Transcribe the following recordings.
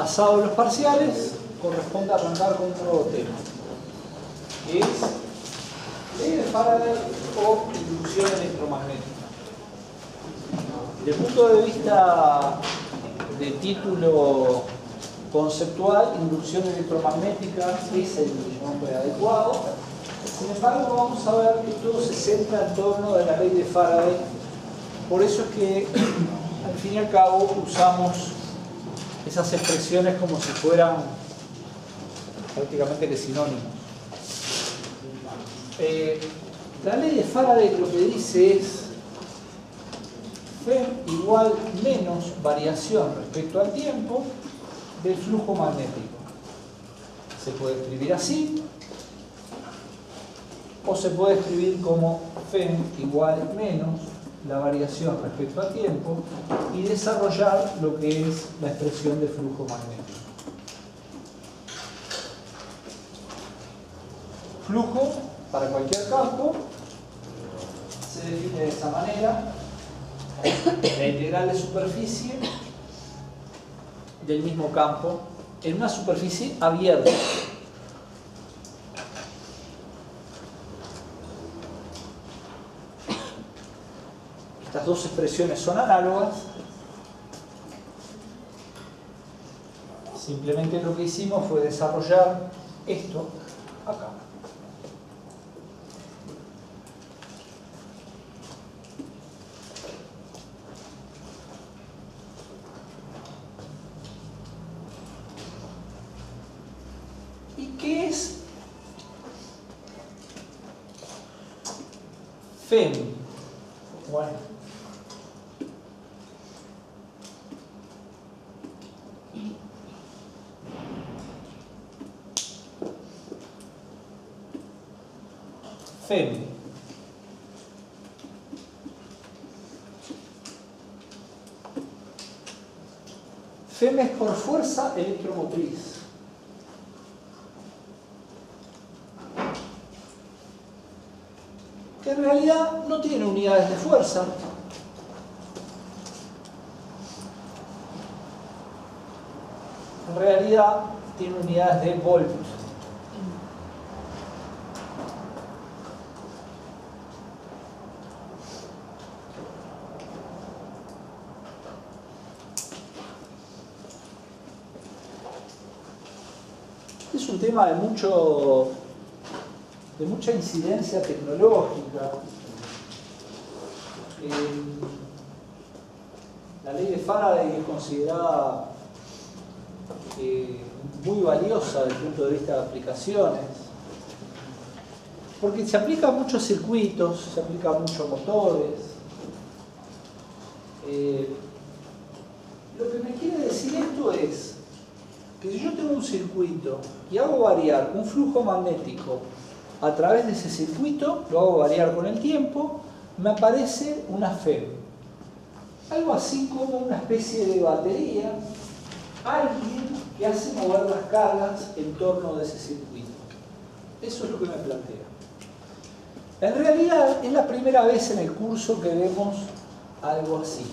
Pasados los parciales, corresponde arrancar con un nuevo tema, que es ley de Faraday o inducción electromagnética. Desde el punto de vista de título conceptual, inducción electromagnética es el nombre adecuado. Sin embargo, vamos a ver que todo se centra en torno de la ley de Faraday. Por eso es que, al fin y al cabo, usamos esas expresiones como si fueran prácticamente que sinónimos. La ley de Faraday lo que dice es F igual menos variación respecto al tiempo del flujo magnético. Se puede escribir así, o se puede escribir como F igual menos la variación respecto al tiempo y desarrollar lo que es la expresión de flujo magnético. Flujo para cualquier campo se define de esa manera: la integral de superficie del mismo campo en una superficie abierta. Estas dos expresiones son análogas. Simplemente lo que hicimos fue desarrollar esto acá. ¿Y qué es FEM? Bueno, FEM es por fuerza electromotriz. Que en realidad no tiene unidades de fuerza. En realidad tiene unidades de volt. Es un tema de mucha incidencia tecnológica. La ley de Faraday es considerada muy valiosa desde el punto de vista de aplicaciones, porque se aplica a muchos circuitos, se aplica a muchos motores. Lo que me quiere decir esto es que si yo tengo un circuito y hago variar un flujo magnético a través de ese circuito, lo hago variar con el tiempo, me aparece una FEM. Algo así como una especie de batería, alguien que hace mover las cargas en torno de ese circuito. Eso es lo que me plantea. En realidad es la primera vez en el curso que vemos algo así.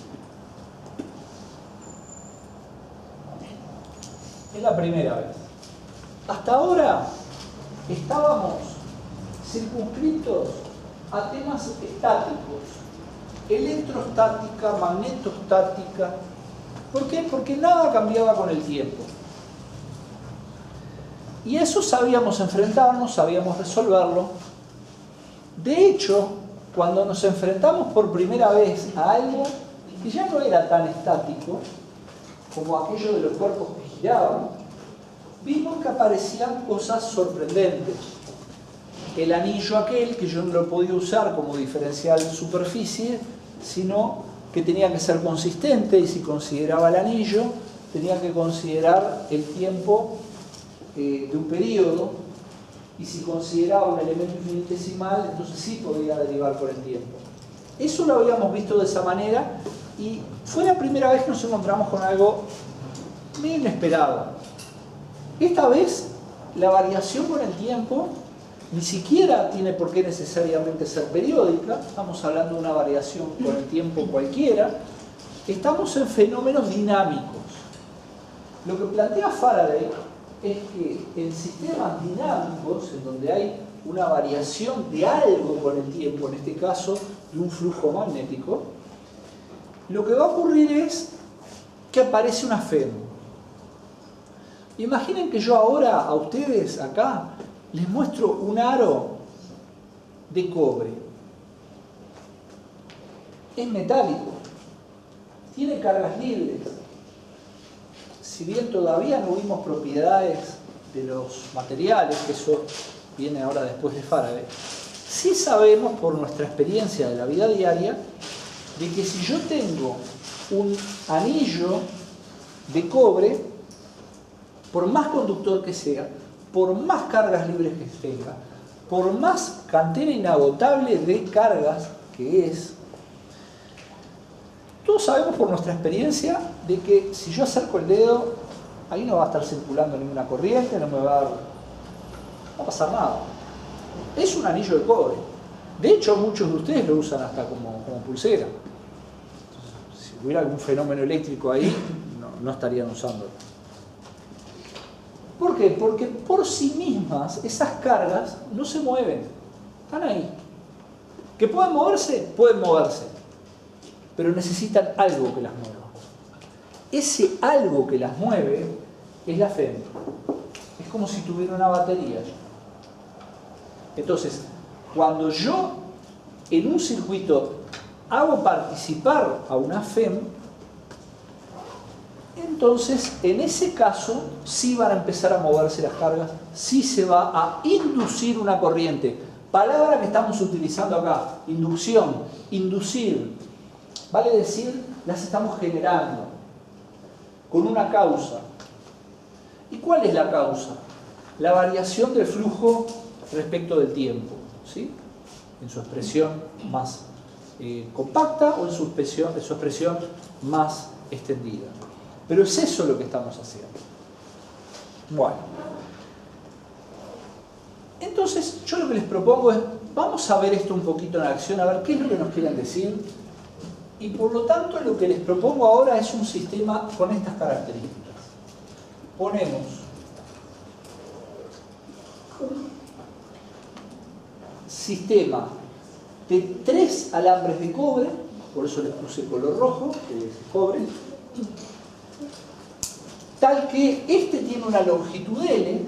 Es la primera vez. Hasta ahora estábamos circunscritos a temas estáticos, electrostática, magnetostática. ¿Por qué? Porque nada cambiaba con el tiempo. Y eso sabíamos enfrentarnos, sabíamos resolverlo. De hecho, cuando nos enfrentamos por primera vez a algo que ya no era tan estático como aquello de los cuerpos que giraban, vimos que aparecían cosas sorprendentes. El anillo aquel, que yo no lo podía usar como diferencial de superficie, sino que tenía que ser consistente, y si consideraba el anillo, tenía que considerar el tiempo de un periodo, y si consideraba un elemento infinitesimal, entonces sí podía derivar por el tiempo. Eso lo habíamos visto de esa manera, y fue la primera vez que nos encontramos con algo muy inesperado. Esta vez, la variación con el tiempo ni siquiera tiene por qué necesariamente ser periódica. Estamos hablando de una variación con el tiempo cualquiera. Estamos en fenómenos dinámicos. Lo que plantea Faraday es que en sistemas dinámicos, en donde hay una variación de algo con el tiempo, en este caso de un flujo magnético, lo que va a ocurrir es que aparece una FEM. Imaginen que yo ahora a ustedes acá les muestro un aro de cobre. Es metálico, tiene cargas libres. Si bien todavía no vimos propiedades de los materiales, que eso viene ahora después de Faraday, sí sabemos por nuestra experiencia de la vida diaria de que si yo tengo un anillo de cobre, por más conductor que sea, por más cargas libres que tenga, por más cantera inagotable de cargas que es, todos sabemos por nuestra experiencia de que si yo acerco el dedo, ahí no va a estar circulando ninguna corriente, no va a pasar nada. Es un anillo de cobre. De hecho, muchos de ustedes lo usan hasta como pulsera. Entonces, si hubiera algún fenómeno eléctrico ahí, no estarían usándolo. ¿Por qué? Porque por sí mismas esas cargas no se mueven. Están ahí. ¿Que pueden moverse? Pueden moverse. Pero necesitan algo que las mueva. Ese algo que las mueve es la FEM. Es como si tuviera una batería. Entonces, cuando yo en un circuito hago participar a una FEM, entonces en ese caso sí van a empezar a moverse las cargas, sí se va a inducir una corriente. Palabra que estamos utilizando acá, inducción, inducir. Vale decir, las estamos generando con una causa. ¿Y cuál es la causa? La variación del flujo respecto del tiempo, ¿sí? En su expresión más compacta o en su expresión más extendida. Pero es eso lo que estamos haciendo. Bueno. Entonces, yo lo que les propongo es, vamos a ver esto un poquito en acción, a ver qué es lo que nos quieren decir. Y por lo tanto, lo que les propongo ahora es un sistema con estas características. Ponemos un sistema de 3 alambres de cobre, por eso les puse color rojo, que es cobre, tal que este tiene una longitud L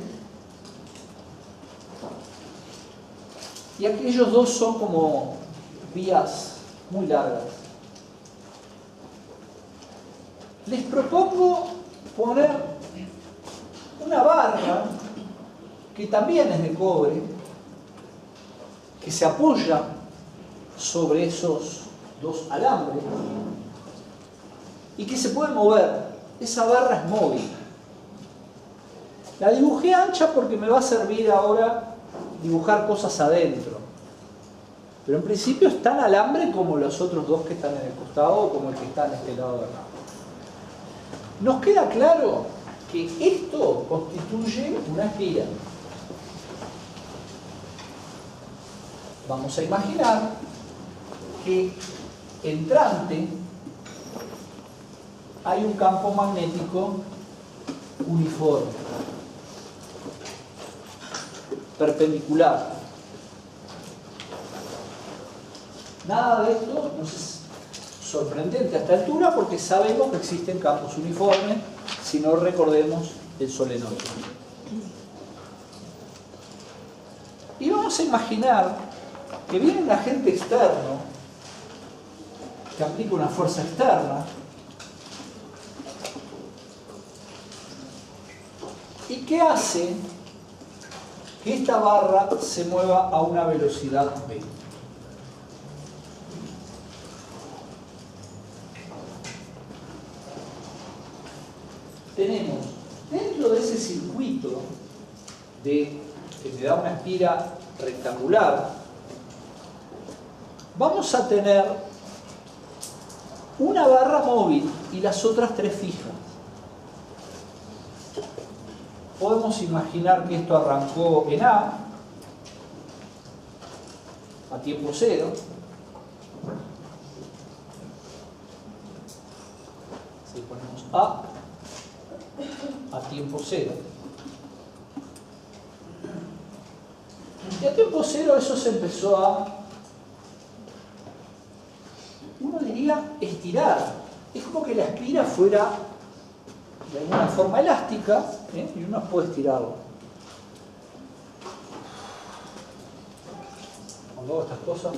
y aquellos dos son como vías muy largas. Les propongo poner una barra que también es de cobre, que se apoya sobre esos dos alambres y que se puede mover. Esa barra es móvil. La dibujé ancha porque me va a servir ahora dibujar cosas adentro. Pero en principio es tan alambre como los otros dos que están en el costado o como el que está en este lado de acá. Nos queda claro que esto constituye una espira. Vamos a imaginar que entrante hay un campo magnético uniforme, perpendicular. Nada de esto no es sorprendente a esta altura porque sabemos que existen campos uniformes, si no recordemos el solenoide. Y vamos a imaginar que viene un agente externo que aplica una fuerza externa y que hace que esta barra se mueva a una velocidad v. Tenemos dentro de ese circuito que me da una espira rectangular, vamos a tener una barra móvil y las otras 3 fijas. Podemos imaginar que esto arrancó en A tiempo cero. Si ponemos A, tiempo cero. Y a tiempo cero eso se empezó a, uno diría, estirar. Es como que la espira fuera de alguna forma elástica, y uno puede estirarlo. Cuando hago estas cosas,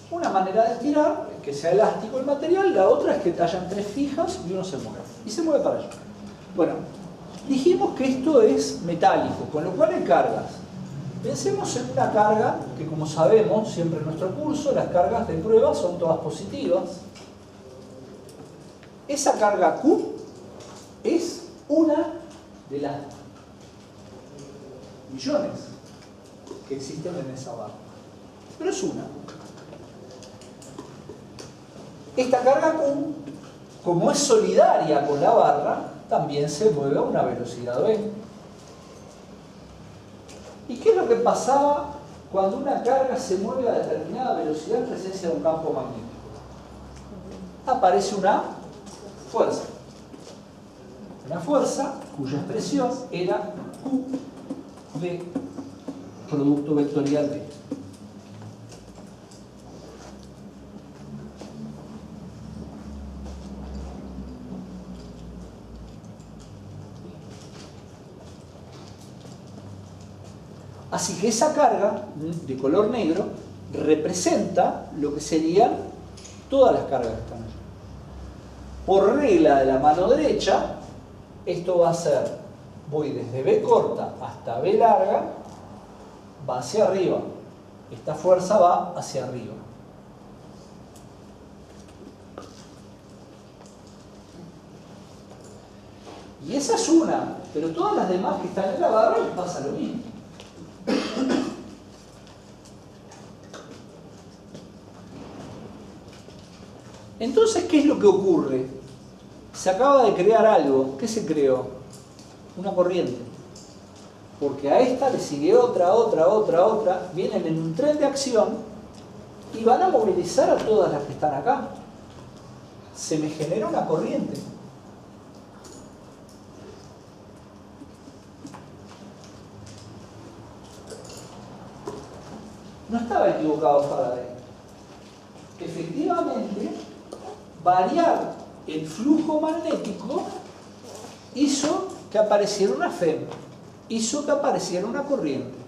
una manera de estirar es que sea elástico el material, la otra es que hayan tres fijas y uno se mueve. Y se mueve para allá. Bueno, dijimos que esto es metálico, con lo cual hay cargas. Pensemos en una carga que, como sabemos, siempre en nuestro curso, las cargas de prueba son todas positivas. Esa carga Q es una de las millones que existen en esa barra. Pero es una. Esta carga Q, como es solidaria con la barra, también se mueve a una velocidad v. ¿Y qué es lo que pasaba cuando una carga se mueve a determinada velocidad en presencia de un campo magnético? Aparece una fuerza. Una fuerza cuya expresión era Q de producto vectorial de. Así que esa carga de color negro representa lo que serían todas las cargas que están allí. Por regla de la mano derecha, esto va a ser, voy desde B corta hasta B larga, va hacia arriba. Esta fuerza va hacia arriba. Y esa es una, pero todas las demás que están en la barra les pasa lo mismo. Entonces, ¿qué es lo que ocurre? Se acaba de crear algo. ¿Qué se creó? Una corriente. Porque a esta le sigue otra, vienen en un tren de acción y van a movilizar a todas las que están acá. Se me genera una corriente. No estaba equivocado Faraday. Efectivamente, variar el flujo magnético hizo que apareciera una FEM, hizo que apareciera una corriente.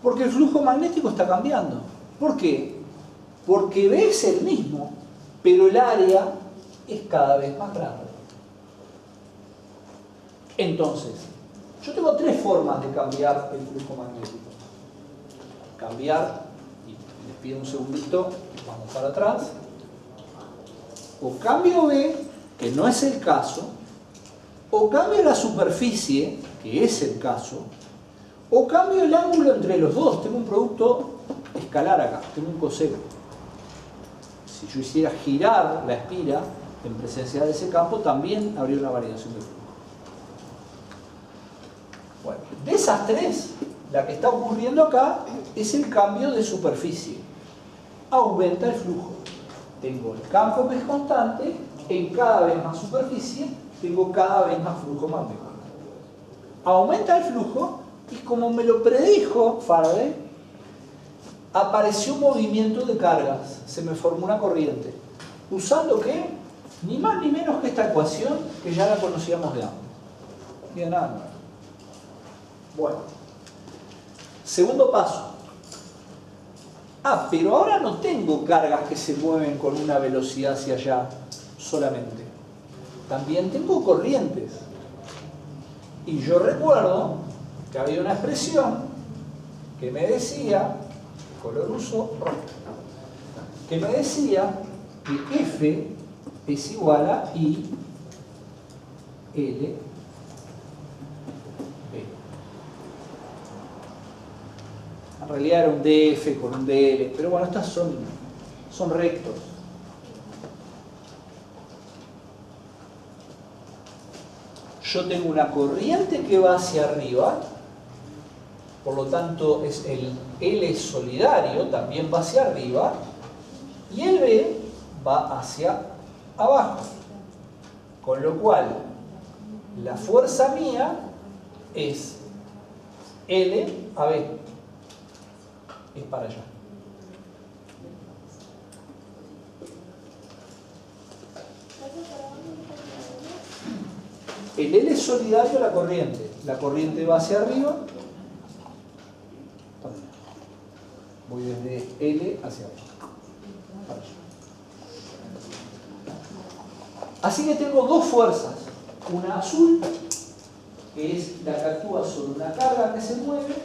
Porque el flujo magnético está cambiando. ¿Por qué? Porque B es el mismo, pero el área es cada vez más grande. Entonces, yo tengo tres formas de cambiar el flujo magnético. Cambiar, y les pido un segundito, vamos para atrás. O cambio B, que no es el caso, o cambio la superficie, que es el caso, o cambio el ángulo entre los dos. Tengo un producto escalar acá, tengo un coseno. Si yo hiciera girar la espira en presencia de ese campo, también habría una variación de flujo. Bueno, de esas tres, la que está ocurriendo acá es el cambio de superficie. Aumenta el flujo. Tengo el campo que es constante, en cada vez más superficie, tengo cada vez más flujo magnético. Aumenta el flujo y, como me lo predijo Faraday, apareció un movimiento de cargas, se me formó una corriente. ¿Usando qué? Ni más ni menos que esta ecuación que ya la conocíamos de antes. Y de nada nuevo. Bueno, segundo paso. Pero ahora no tengo cargas que se mueven con una velocidad hacia allá solamente. también tengo corrientes. Y yo recuerdo que había una expresión que me decía, color uso rojo, que me decía que F es igual a I L B. En realidad era un DF con un DL, pero bueno, estas son rectos. Yo tengo una corriente que va hacia arriba, por lo tanto es el L solidario, también va hacia arriba, y el B va hacia abajo. Con lo cual, la fuerza mía es L a B. Es para allá. El L es solidario a la corriente. La corriente va hacia arriba. Voy desde L hacia abajo. Así que tengo dos fuerzas. Una azul, que es la que actúa sobre una carga que se mueve,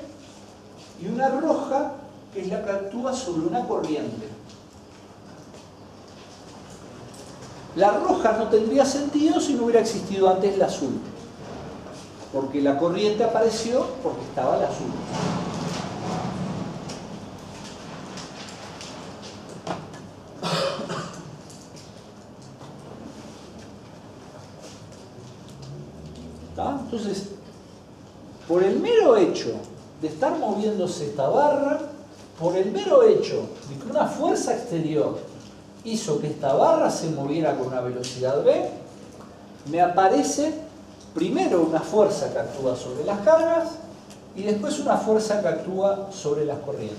y una roja, que es la que actúa sobre una corriente. La roja no tendría sentido si no hubiera existido antes la azul, porque la corriente apareció porque estaba la azul. ¿Está? Entonces, por el mero hecho de estar moviéndose esta barra, por el mero hecho de que una fuerza exterior hizo que esta barra se moviera con una velocidad v, me aparece primero una fuerza que actúa sobre las cargas y después una fuerza que actúa sobre las corrientes.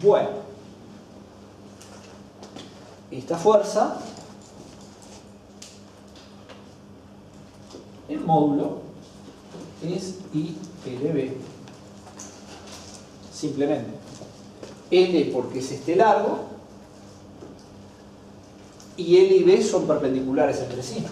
Bueno, esta fuerza, el módulo, es ILB. Simplemente. L porque es este largo y L y B son perpendiculares entre sí.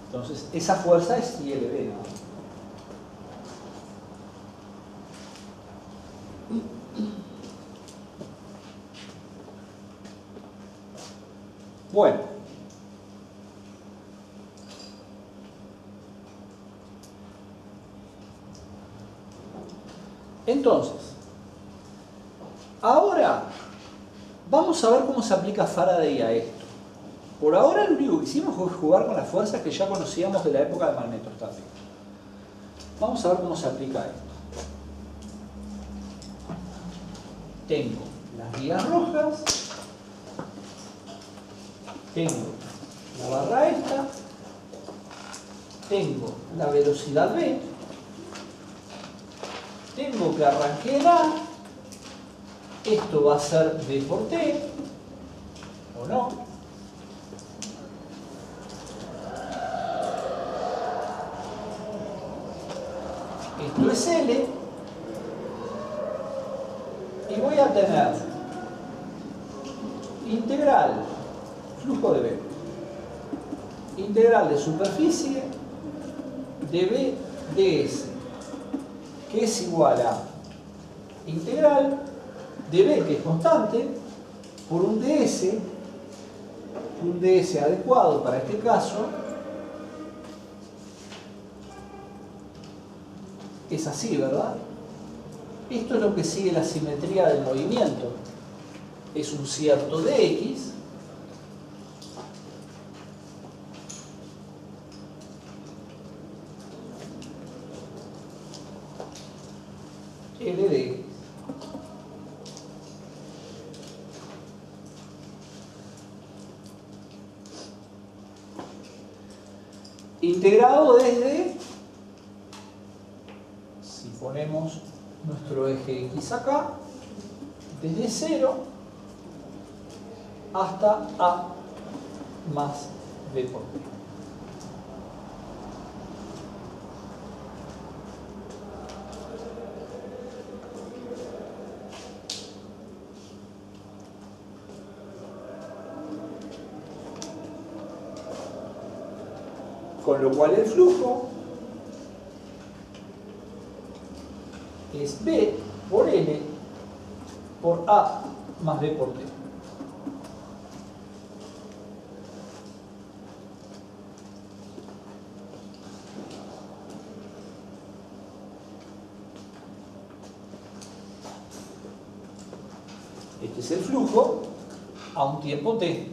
Entonces, esa fuerza es ILB, ¿no? Bueno, entonces, ahora vamos a ver cómo se aplica Faraday a esto. Por ahora lo único que hicimos fue jugar con las fuerzas que ya conocíamos de la época de magnetostática. Vamos a ver cómo se aplica a esto. Tengo las vías rojas, tengo la barra esta, tengo la velocidad v, tengo que arranque en A, esto va a ser d por t, o no. Esto es L, y voy a tener integral flujo de B, integral de superficie de B ds, que es igual a integral de B, que es constante, por un ds adecuado para este caso, es así, ¿verdad? Esto es lo que sigue la simetría del movimiento. Es un cierto dx LD integrado desde, si ponemos nuestro eje X acá, desde 0 hasta A más B por T. Con lo cual el flujo es B por L por A más B por T. Este es el flujo a un tiempo T.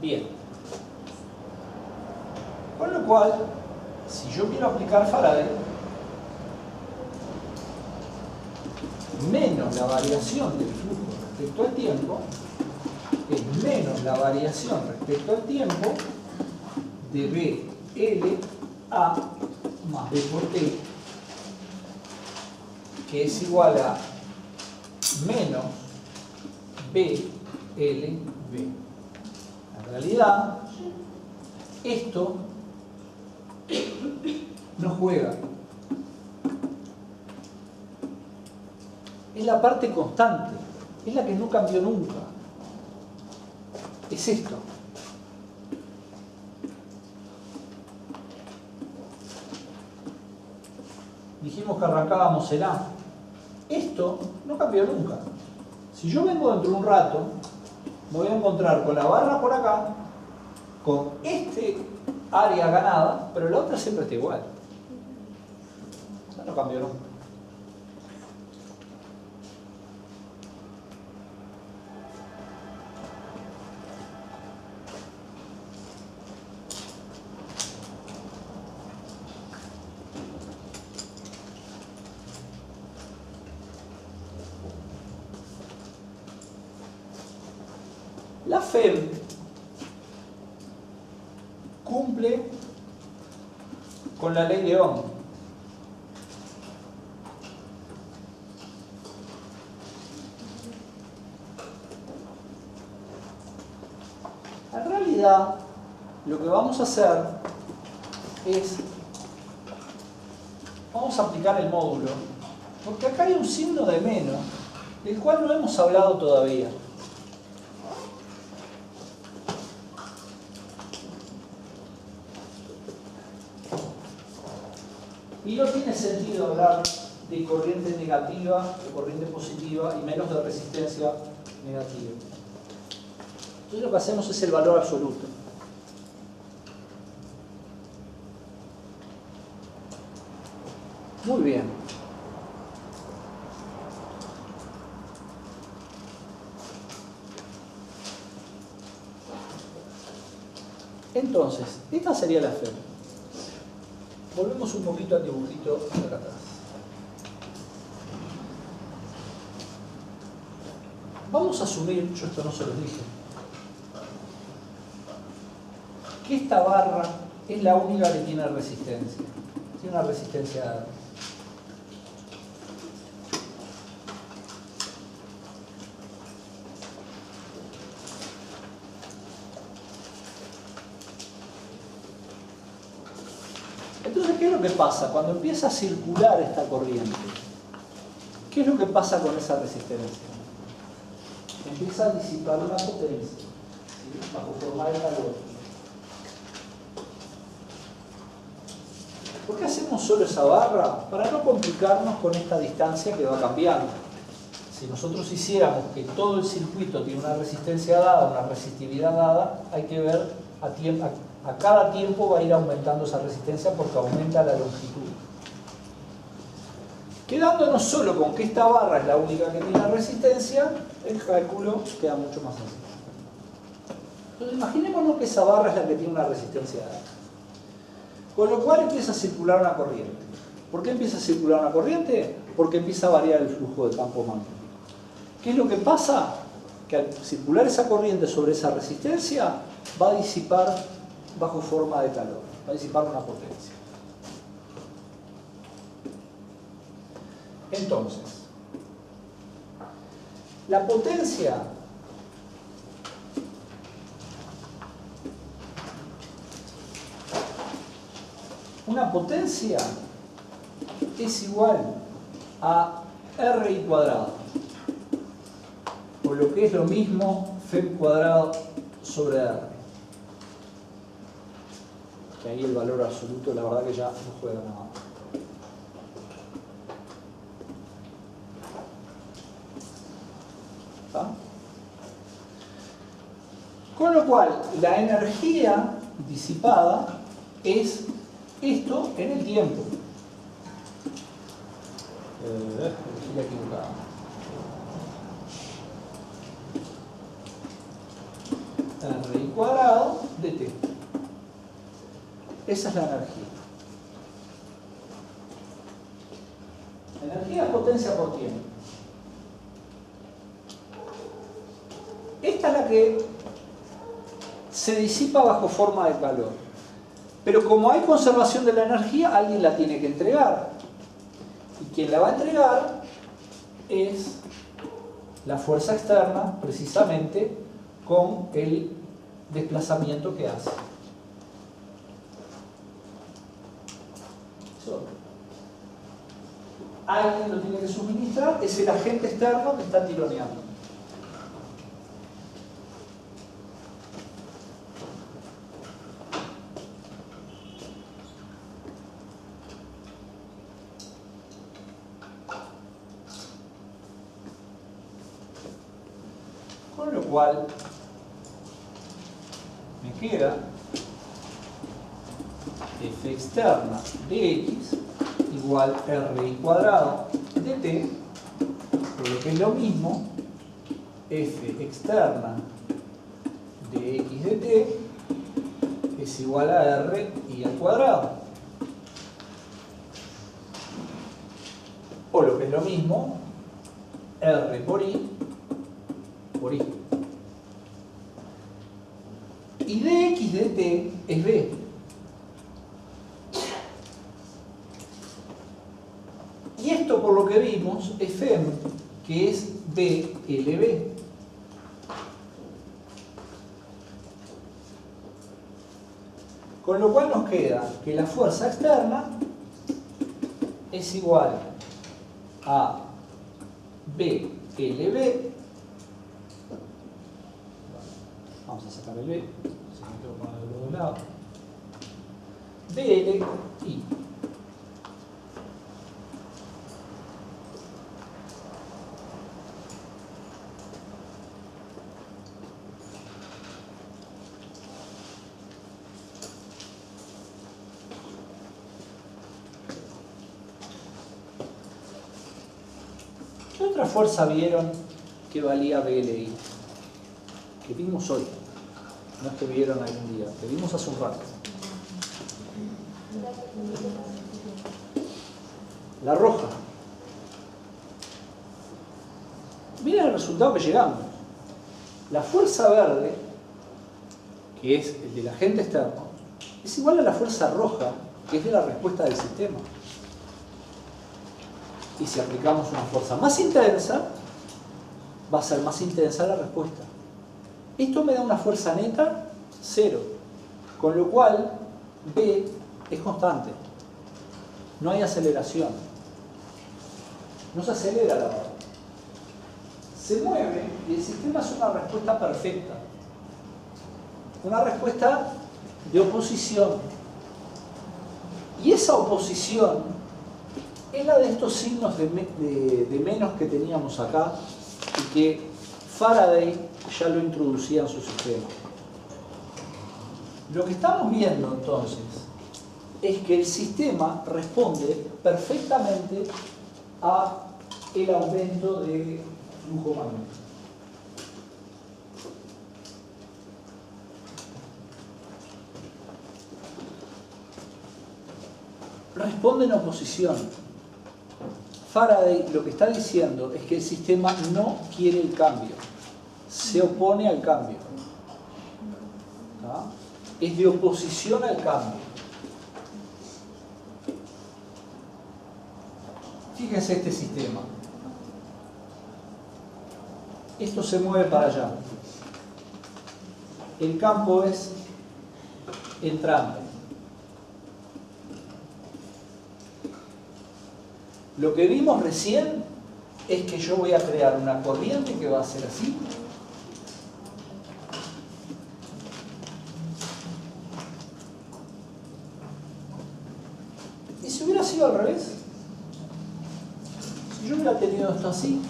Bien. Con lo cual, si yo quiero aplicar Faraday, menos la variación del flujo respecto al tiempo, es menos la variación respecto al tiempo de BL A más B por T, que es igual a menos BLB. En realidad, esto no juega. Es la parte constante, es la que no cambió nunca. Es esto. Dijimos que arrancábamos en A. Esto no cambió nunca. Si yo vengo dentro de un rato, me voy a encontrar con la barra por acá, con este área ganada, pero la otra siempre está igual. No cambió nunca. La FEM cumple con la ley de Ohm. En realidad, lo que vamos a hacer es, vamos a aplicar el módulo, porque acá hay un signo de menos, del cual no hemos hablado todavía. Y no tiene sentido hablar de corriente negativa, de corriente positiva y menos de resistencia negativa. Entonces lo que hacemos es el valor absoluto. Muy bien. Entonces, esta sería la FEM. Volvemos un poquito al dibujito de acá atrás. Vamos a asumir, yo esto no se los dije, que esta barra es la única que tiene resistencia. Tiene una resistencia dada. Entonces, ¿qué es lo que pasa? Cuando empieza a circular esta corriente, ¿qué es lo que pasa con esa resistencia? Empieza a disipar una potencia, ¿sí? Bajo formar el calor. ¿Por qué hacemos solo esa barra? Para no complicarnos con esta distancia que va cambiando. Si nosotros hiciéramos que todo el circuito tiene una resistencia dada, una resistividad dada, hay que ver a cada tiempo va a ir aumentando esa resistencia porque aumenta la longitud. Quedándonos solo con que esta barra es la única que tiene resistencia, el cálculo queda mucho más sencillo. Entonces imaginémonos que esa barra es la que tiene una resistencia dada. Con lo cual empieza a circular una corriente. ¿Por qué empieza a circular una corriente? Porque empieza a variar el flujo de campo magnético. ¿Qué es lo que pasa? Que al circular esa corriente sobre esa resistencia va a disipar bajo forma de calor, va a disipar una potencia. Entonces, la potencia una potencia es igual a RI cuadrado, o lo que es lo mismo Fem cuadrado sobre R. Que ahí el valor absoluto, la verdad que ya no juega nada. ¿Está? Con lo cual, la energía disipada es esto en el tiempo. Elegí equivocado. R cuadrado de T. Esa es la energía. La energía es potencia por tiempo. Esta es la que se disipa bajo forma de calor. Pero como hay conservación de la energía, alguien la tiene que entregar. Y quien la va a entregar es la fuerza externa, precisamente con el desplazamiento que hace. Eso. Alguien lo tiene que suministrar, es el agente externo que está tironeando. Con lo cual me queda F externa de X igual RI cuadrado de T, por lo que es lo mismo F externa de X de T es igual a R I al cuadrado, o lo que es lo mismo R por I por I. Y dx de t es b. Y esto, por lo que vimos, es Fem, que es b LB. Con lo cual nos queda que la fuerza externa es igual a b LB. Vamos a sacar el B, si no tengo que poner el otro lado. DL I. ¿Qué otra fuerza vieron que valía BLI? Que vimos hoy. No es que vieron algún día, que vimos hace un rato. La roja. Miren el resultado que llegamos. La fuerza verde, que es el del agente externo, es igual a la fuerza roja, que es de la respuesta del sistema. Y si aplicamos una fuerza más intensa, va a ser más intensa la respuesta. Esto me da una fuerza neta 0, con lo cual B es constante. No hay aceleración. No se acelera la barra. Se mueve y el sistema es una respuesta perfecta. Una respuesta de oposición. Y esa oposición es la de estos signos de menos que teníamos acá y que Faraday ya lo introducía en su sistema. Lo que estamos viendo entonces es que el sistema responde perfectamente a el aumento de flujo magnético. Responde en oposición. Faraday lo que está diciendo es que el sistema no quiere el cambio, se opone al cambio. ¿Tá? Es de oposición al cambio. Fíjense este sistema. Esto se mueve para allá. El campo es entrante. Lo que vimos recién es que yo voy a crear una corriente que va a ser así. ¿Y si hubiera sido al revés? Si yo hubiera tenido esto así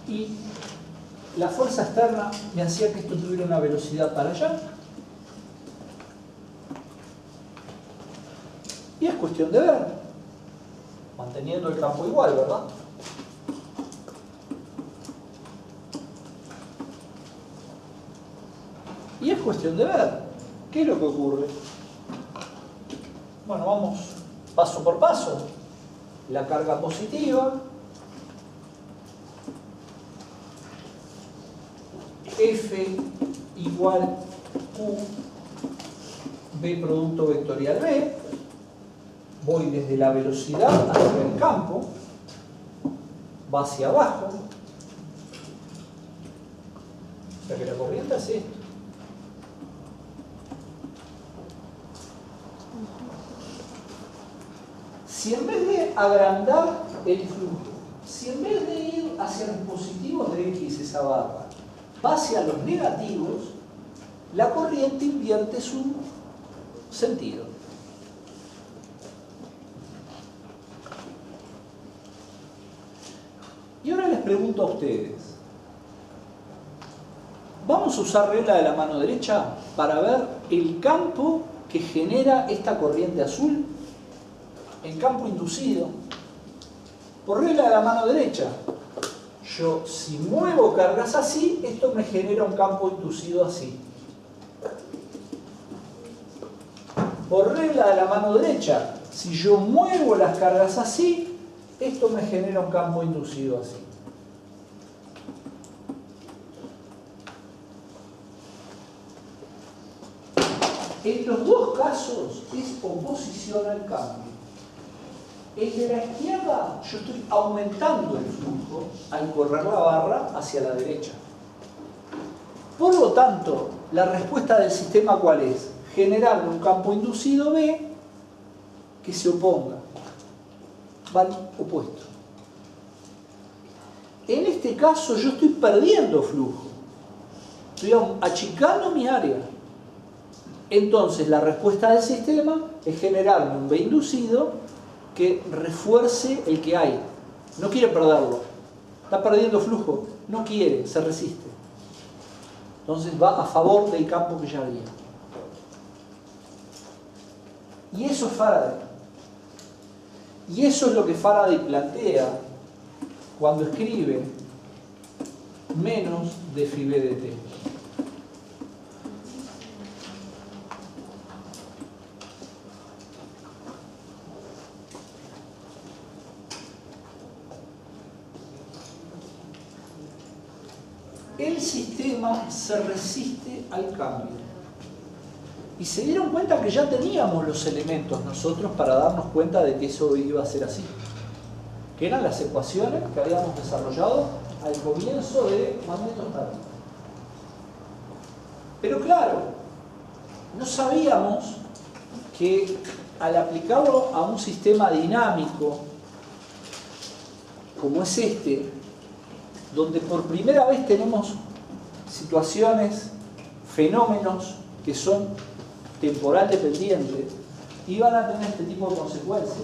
y la fuerza externa me hacía que esto tuviera una velocidad para allá, y es cuestión de ver, manteniendo el campo igual, ¿verdad? Y es cuestión de ver qué es lo que ocurre. Bueno, vamos paso por paso. La carga positiva, F igual Q B producto vectorial B. Voy desde la velocidad hacia el campo, va hacia abajo. O sea que la corriente hace esto. Si en vez de agrandar el flujo, si en vez de ir hacia los positivos de X, esa barra, va hacia los negativos, la corriente invierte su sentido. Y ahora les pregunto a ustedes, ¿vamos a usar regla de la mano derecha para ver el campo que genera esta corriente azul? El campo inducido. Por regla de la mano derecha, yo si muevo cargas así, esto me genera un campo inducido así. Por regla de la mano derecha, si yo muevo las cargas así, esto me genera un campo inducido así. En los dos casos es oposición al cambio. El de la izquierda, yo estoy aumentando el flujo al correr la barra hacia la derecha. Por lo tanto, la respuesta del sistema ¿cuál es? Generar un campo inducido B que se oponga. Van opuesto. En este caso yo estoy perdiendo flujo. Estoy achicando mi área. Entonces la respuesta del sistema es generarme un B inducido que refuerce el que hay. No quiere perderlo. Está perdiendo flujo. No quiere, se resiste. Entonces va a favor del campo que ya había. Y eso es Faraday. Y eso es lo que Faraday plantea cuando escribe menos de phi b dt. El sistema se resiste al cambio. Y se dieron cuenta que ya teníamos los elementos nosotros para darnos cuenta de que eso iba a ser así. Que eran las ecuaciones que habíamos desarrollado al comienzo de magneto-estática. Pero claro, no sabíamos que al aplicarlo a un sistema dinámico como es este, donde por primera vez tenemos situaciones, fenómenos que son temporal dependientes, y van a tener este tipo de consecuencias.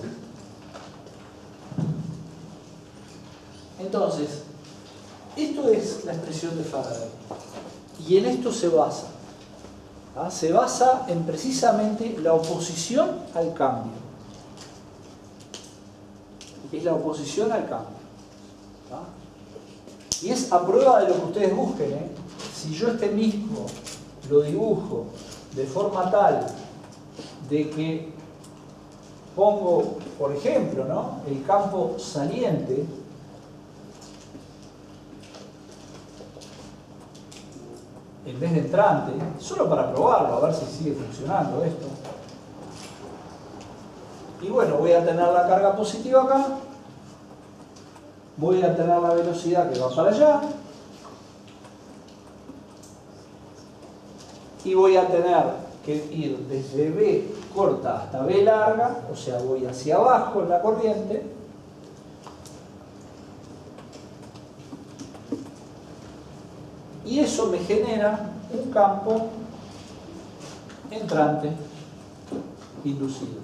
Entonces, esto es la expresión de Faraday, y en esto se basa. ¿Ah? Se basa en precisamente la oposición al cambio. Es la oposición al cambio. ¿Ah? Y es a prueba de lo que ustedes busquen, ¿eh? Si yo este mismo lo dibujo de forma tal de que pongo, por ejemplo, ¿no?, el campo saliente en vez de entrante, solo para probarlo, a ver si sigue funcionando esto. Y bueno, voy a tener la carga positiva acá, voy a tener la velocidad que va para allá, y voy a tener que ir desde B corta hasta B larga, o sea, voy hacia abajo en la corriente, y eso me genera un campo entrante inducido.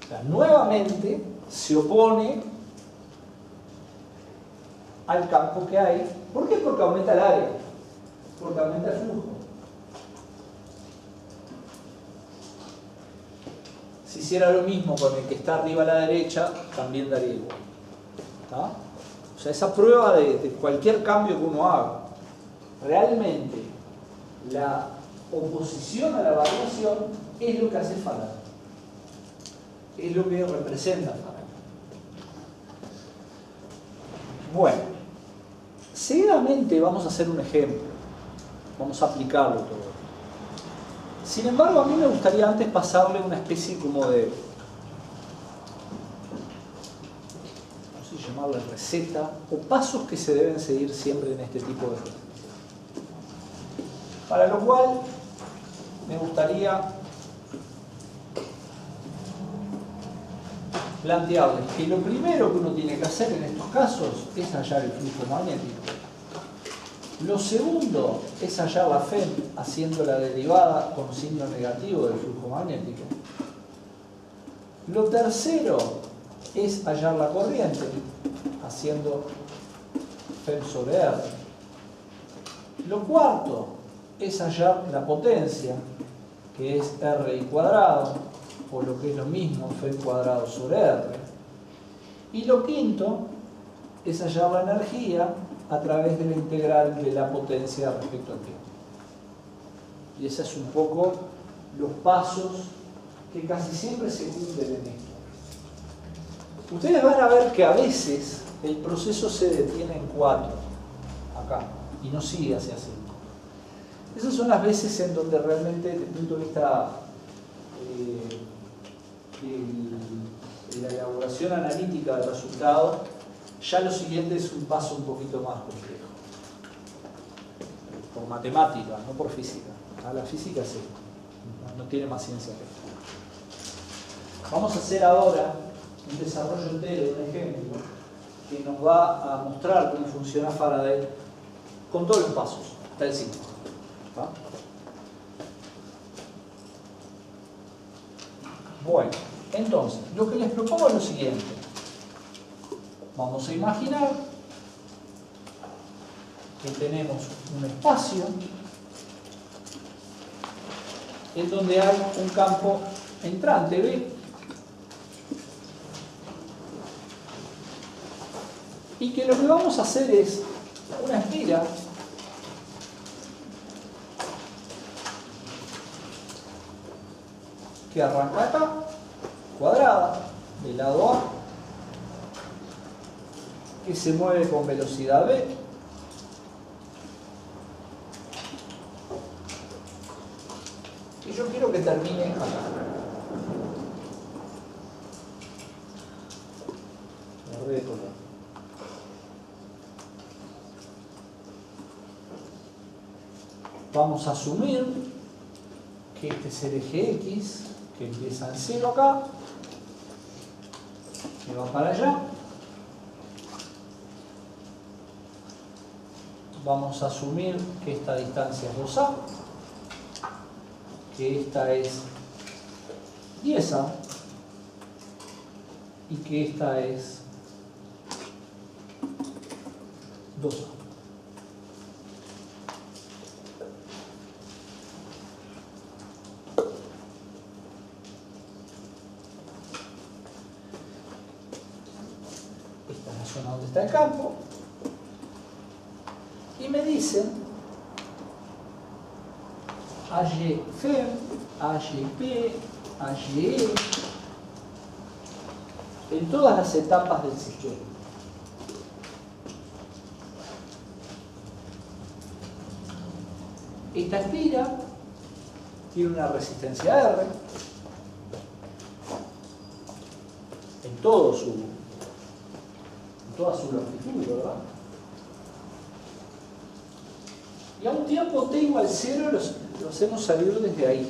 O sea, nuevamente se opone al campo que hay. ¿Por qué? Porque aumenta el área, porque aumenta el flujo. Si hiciera lo mismo con el que está arriba a la derecha, también daría igual. ¿Está? O sea, esa prueba de cualquier cambio que uno haga, realmente la oposición a la variación es lo que hace Faraday. Es lo que representa Faraday. Bueno, seguidamente vamos a hacer un ejemplo. Vamos a aplicarlo todo. Sin embargo, a mí me gustaría antes pasarle una especie como de, no sé llamarle receta, o pasos que se deben seguir siempre en este tipo de ejercicios. Para lo cual, me gustaría plantearles que lo primero que uno tiene que hacer en estos casos es hallar el flujo magnético. Lo segundo es hallar la FEM haciendo la derivada con signo negativo del flujo magnético. Lo tercero es hallar la corriente haciendo FEM sobre R. Lo cuarto es hallar la potencia, que es R cuadrado, o lo que es lo mismo, FEM cuadrado sobre R. Y lo quinto es hallar la energía a través de la integral de la potencia respecto al tiempo. Y esos son un poco los pasos que casi siempre se cumplen en esto. Ustedes van a ver que a veces el proceso se detiene en 4, acá, y no sigue hacia 5. Esas son las veces en donde realmente, desde el punto de vista de la elaboración analítica del resultado, ya lo siguiente es un paso un poquito más complejo. Por matemática, no por física. La física sí, no tiene más ciencia que esto. Vamos a hacer ahora un desarrollo entero, un ejemplo, que nos va a mostrar cómo funciona Faraday con todos los pasos, hasta el 5. ¿Va? Bueno, entonces, lo que les propongo es lo siguiente. Vamos a imaginar que tenemos un espacio en donde hay un campo entrante B y que lo que vamos a hacer es una espira que arranca acá, cuadrada, del lado A, que se mueve con velocidad V, y yo quiero que termine acá. Guardé de color. Vamos a asumir que este es el eje X, que empieza en 0 acá, que va para allá. Vamos a asumir que esta distancia es 2A, que esta es 10A y que esta es 2A. Esta es la zona donde está el campo. Y me dicen AY FEM, AY P, a Y en todas las etapas del sistema. Esta espira tiene una resistencia R en toda su longitud, ¿verdad? Y a un tiempo t igual 0 lo hacemos salir desde ahí.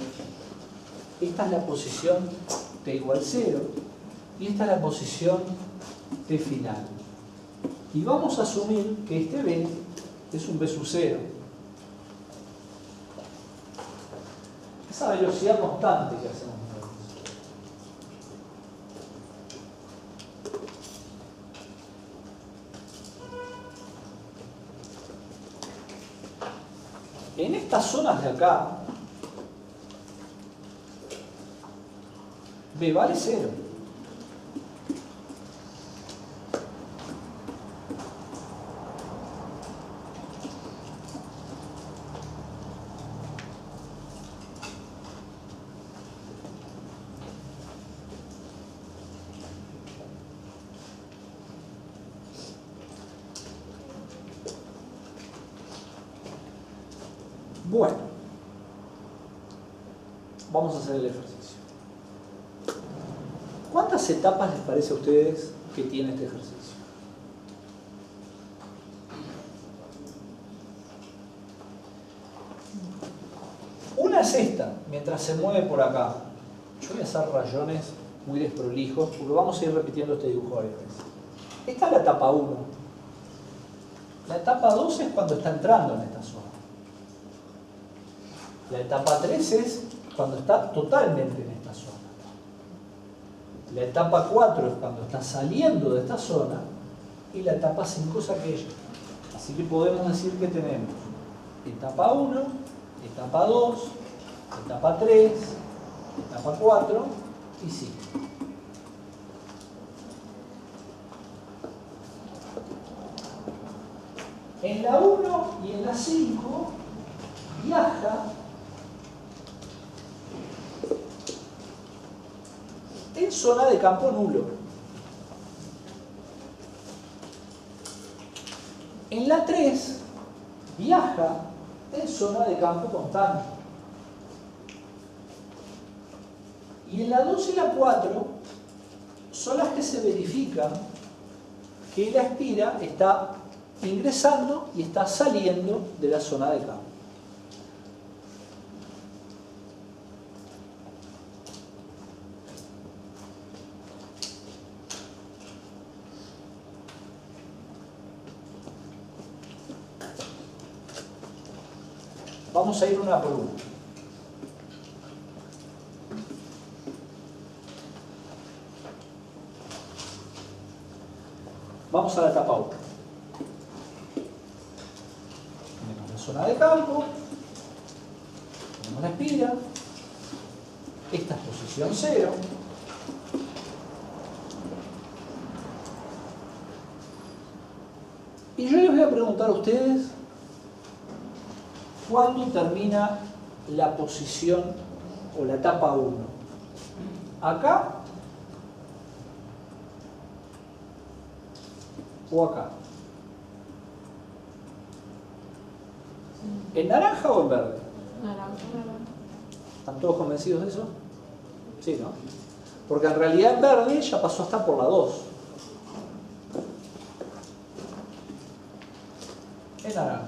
Esta es la posición t igual 0 y esta es la posición t final. Y vamos a asumir que este b es un b sub 0. Esa velocidad constante que hacemos. En estas zonas de acá, B vale 0. Bueno, vamos a hacer el ejercicio. ¿Cuántas etapas les parece a ustedes que tiene este ejercicio? Una es esta, mientras se mueve por acá. Yo voy a hacer rayones muy desprolijos, porque vamos a ir repitiendo este dibujo varias veces. Esta es la etapa 1. La etapa 2 es cuando está entrando en esta zona. La etapa 3 es cuando está totalmente en esta zona. La etapa 4 es cuando está saliendo de esta zona. Y la etapa 5 es aquella. Así que podemos decir que tenemos etapa 1, etapa 2, etapa 3, etapa 4 y 5. En la 1 y en la 5 viaja en zona de campo nulo. En la 3 viaja en zona de campo constante. Y en la 2 y la 4 son las que se verifican que la espira está ingresando y está saliendo de la zona de campo. Vamos a ir una por una. Vamos a la etapa 1. Tenemos la zona de campo, tenemos la espira, esta es posición 0. Y yo les voy a preguntar a ustedes ¿cuándo termina la posición o la etapa 1? ¿Acá o acá? ¿En naranja o en verde? Naranja. ¿Están todos convencidos de eso? Sí, ¿no? Porque en realidad en verde ya pasó hasta por la 2. En naranja.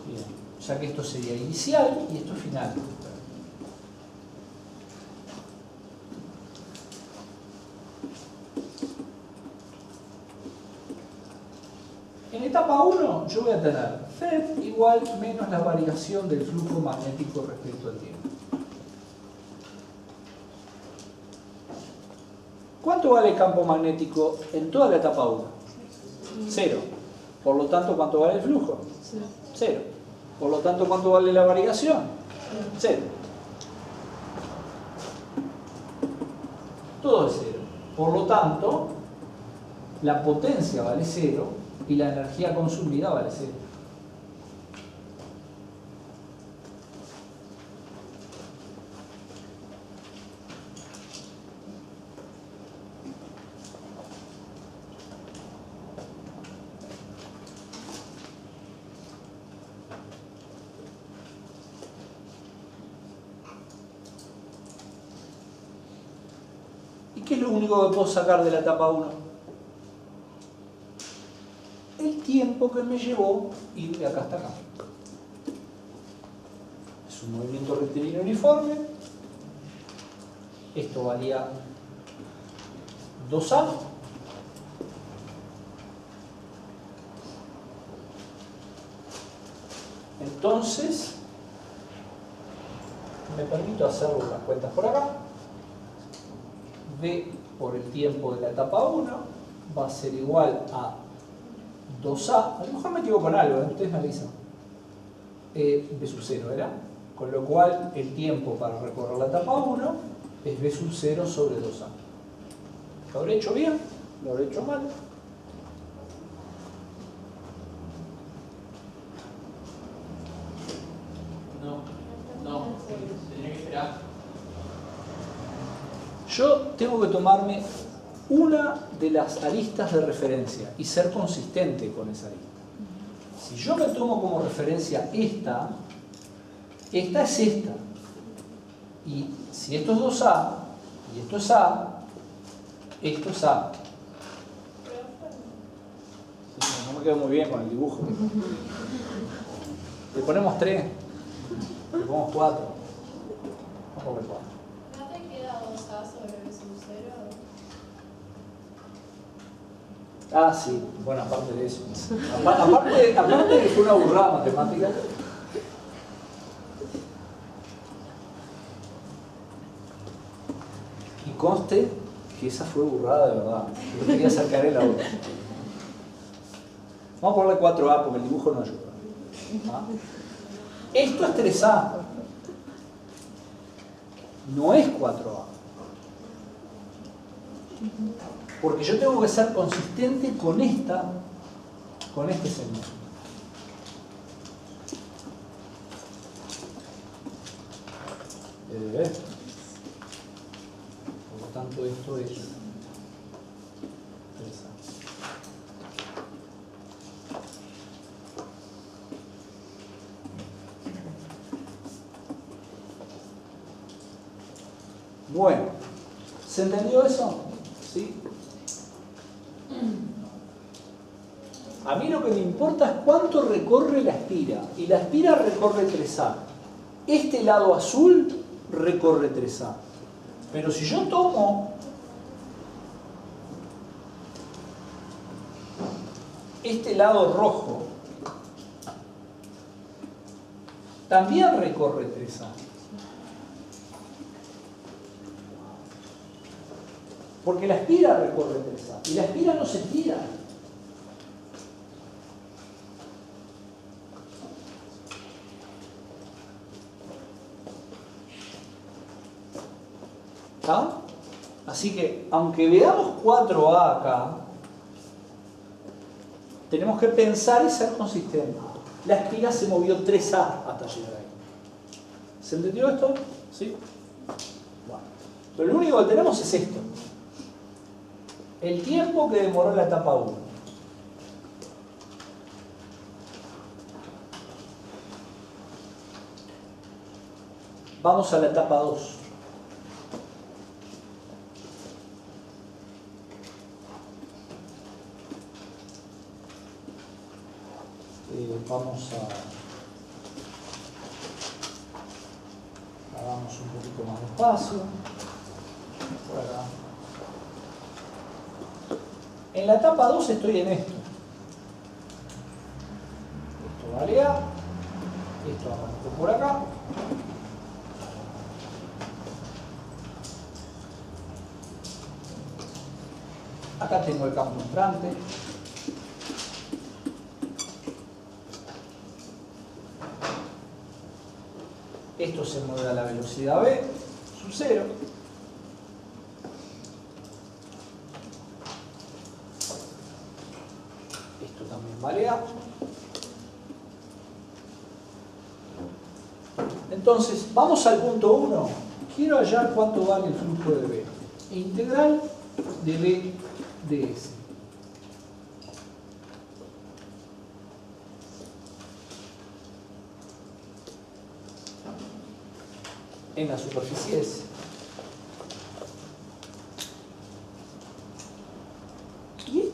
Bien. O sea que esto sería inicial y esto final. En etapa 1 yo voy a tener Φ igual menos la variación del flujo magnético respecto al tiempo. ¿Cuánto vale el campo magnético en toda la etapa 1? 0. Por lo tanto, ¿cuánto vale el flujo? 0. Por lo tanto, ¿cuánto vale la variación? 0. Todo es 0. Por lo tanto, la potencia vale 0 y la energía consumida vale 0. ¿Qué es lo único que puedo sacar de la etapa 1? El tiempo que me llevó ir de acá hasta acá. Es un movimiento rectilíneo uniforme. Esto valía 2A. Entonces, me permito hacer las cuentas por acá. V por el tiempo de la etapa 1 va a ser igual a 2A. A lo mejor me equivoco en algo, ustedes me avisan. B sub 0 era. Con lo cual, el tiempo para recorrer la etapa 1 es B sub 0 sobre 2A. ¿Lo habré hecho bien? ¿Lo habré hecho mal? No, tenía que esperar. Yo tengo que tomarme una de las aristas de referencia y ser consistente con esa arista. Si yo me tomo como referencia esta es esta. Y si esto es 2A y esto es A, esto es A. No me quedo muy bien con el dibujo. Le ponemos 3, le ponemos 4. Vamos a poner 4. ¿No te queda 2A sobre B sub 0? Ah, sí, bueno, aparte de eso. Aparte de que fue una burrada matemática. Y conste que esa fue burrada de verdad. Yo quería sacar la otra. Vamos a ponerle 4A porque el dibujo no ayuda. ¿Ah? Esto es 3A. No es 4A. Porque yo tengo que ser consistente con este segmento. Por lo tanto, esto es 3A. Bueno, ¿se entendió eso? ¿Sí? A mí lo que me importa es cuánto recorre la espira. Y la espira recorre 3A. Este lado azul recorre 3A. Pero si yo tomo este lado rojo, también recorre 3A. Porque la espira recorre 3A. Y la espira no se estira. ¿Ah? Así que, aunque veamos 4A acá, tenemos que pensar y ser consistentes. La espira se movió 3A hasta llegar ahí. ¿Se entendió esto? ¿Sí? Bueno. Pero lo único que tenemos es esto. El tiempo que demoró la etapa 1. Vamos a la etapa 2. Vamos a... Hagamos un poquito más despacio. Por acá. En la etapa 2 estoy en esto. Esto vale A. Esto arranco por acá. Acá tengo el campo entrante. Esto se mueve a la velocidad v sub 0. Esto también vale A. Entonces, vamos al punto 1. Quiero hallar cuánto vale el flujo de V. Integral de V de S. En la superficie S.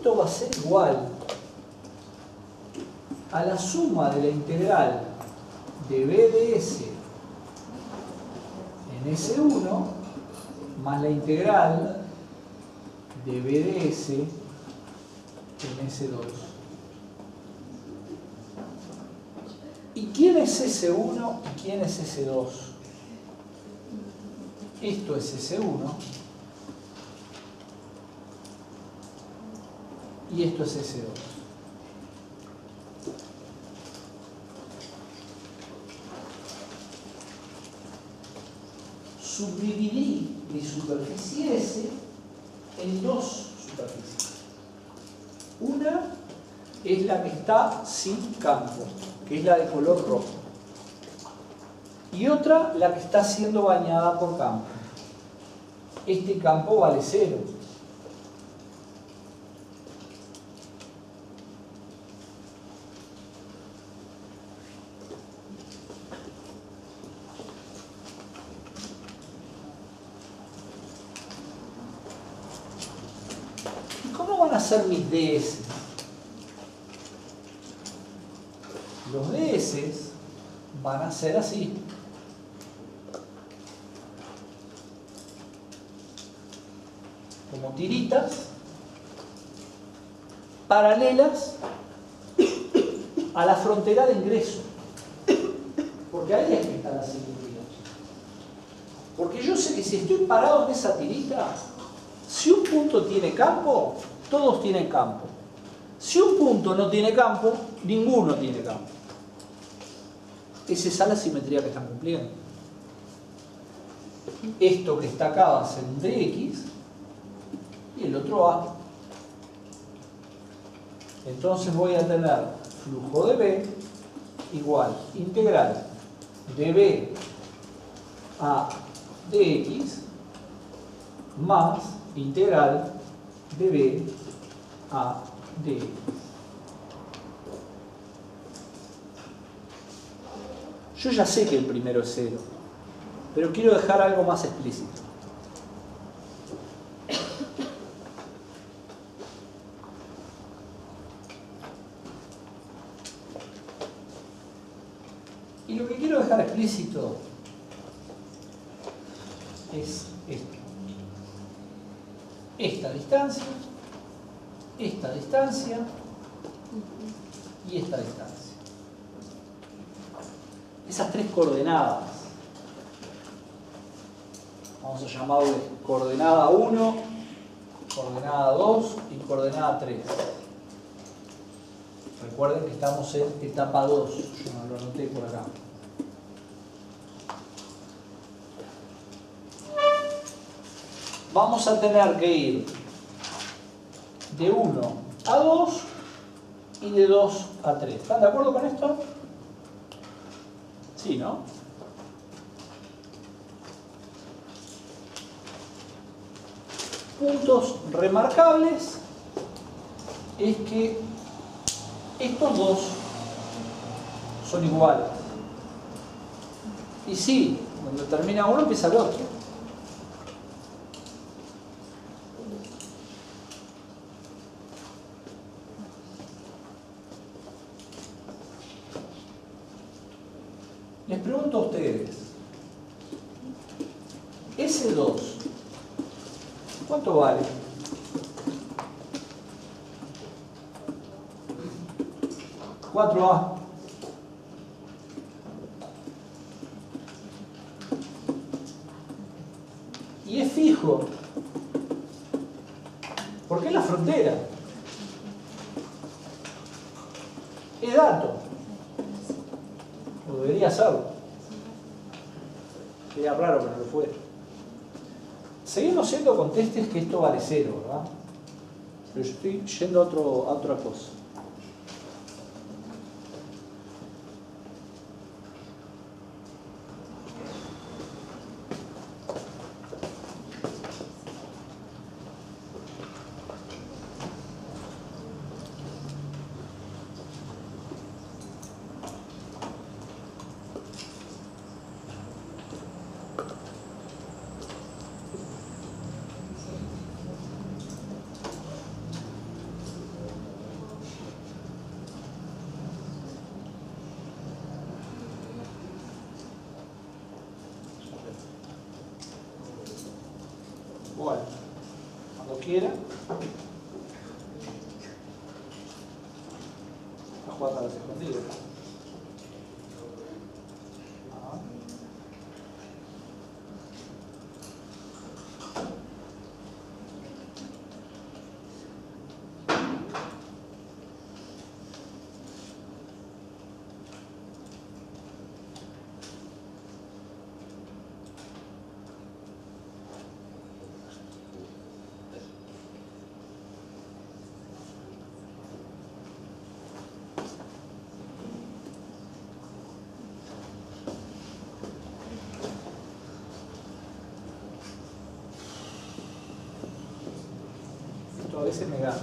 esto va a ser igual a la suma de la integral de b de s en S1 más la integral de b de s en S2. ¿Y quién es S1 y quién es S2? Esto es S1 y esto es S2. Subdividí mi superficie S en dos superficies. Una es la que está sin campo, que es la de color rojo. Y otra, la que está siendo bañada por campo. Este campo vale 0. ¿Y cómo van a ser mis DS? Los DS van a ser así. Como tiritas paralelas a la frontera de ingreso. Porque ahí es que está la simetría. Porque yo sé que si estoy parado en esa tirita, si un punto tiene campo, todos tienen campo. Si un punto no tiene campo, ninguno tiene campo. Es esa la simetría que están cumpliendo. Esto que está acá va a ser un dx y el otro a. Entonces voy a tener flujo de B igual integral de B a dx más integral de B a dx. Yo ya sé que el primero es 0, pero quiero dejar algo más explícito. Y lo que quiero dejar explícito es esto. Esta distancia y esta distancia. Esas tres coordenadas. Vamos a llamarle coordenada 1, coordenada 2 y coordenada 3. Recuerden que estamos en etapa 2, yo no lo anoté por acá. Vamos a tener que ir de 1 a 2 y de 2 a 3. ¿Están de acuerdo con esto? Sí, ¿no? Puntos remarcables es que estos dos son iguales. Y sí, cuando termina uno empieza el otro. Les pregunto a ustedes, S2, ¿cuánto vale? ¿4A? Y es fijo. Porque es la frontera. Es dato. O debería serlo. Sería raro que no lo fuera. Seguimos siendo contestes que esto vale 0, ¿verdad? Pero yo estoy yendo a otra cosa. quiera. Está jugando a las escondidas. A veces me gana.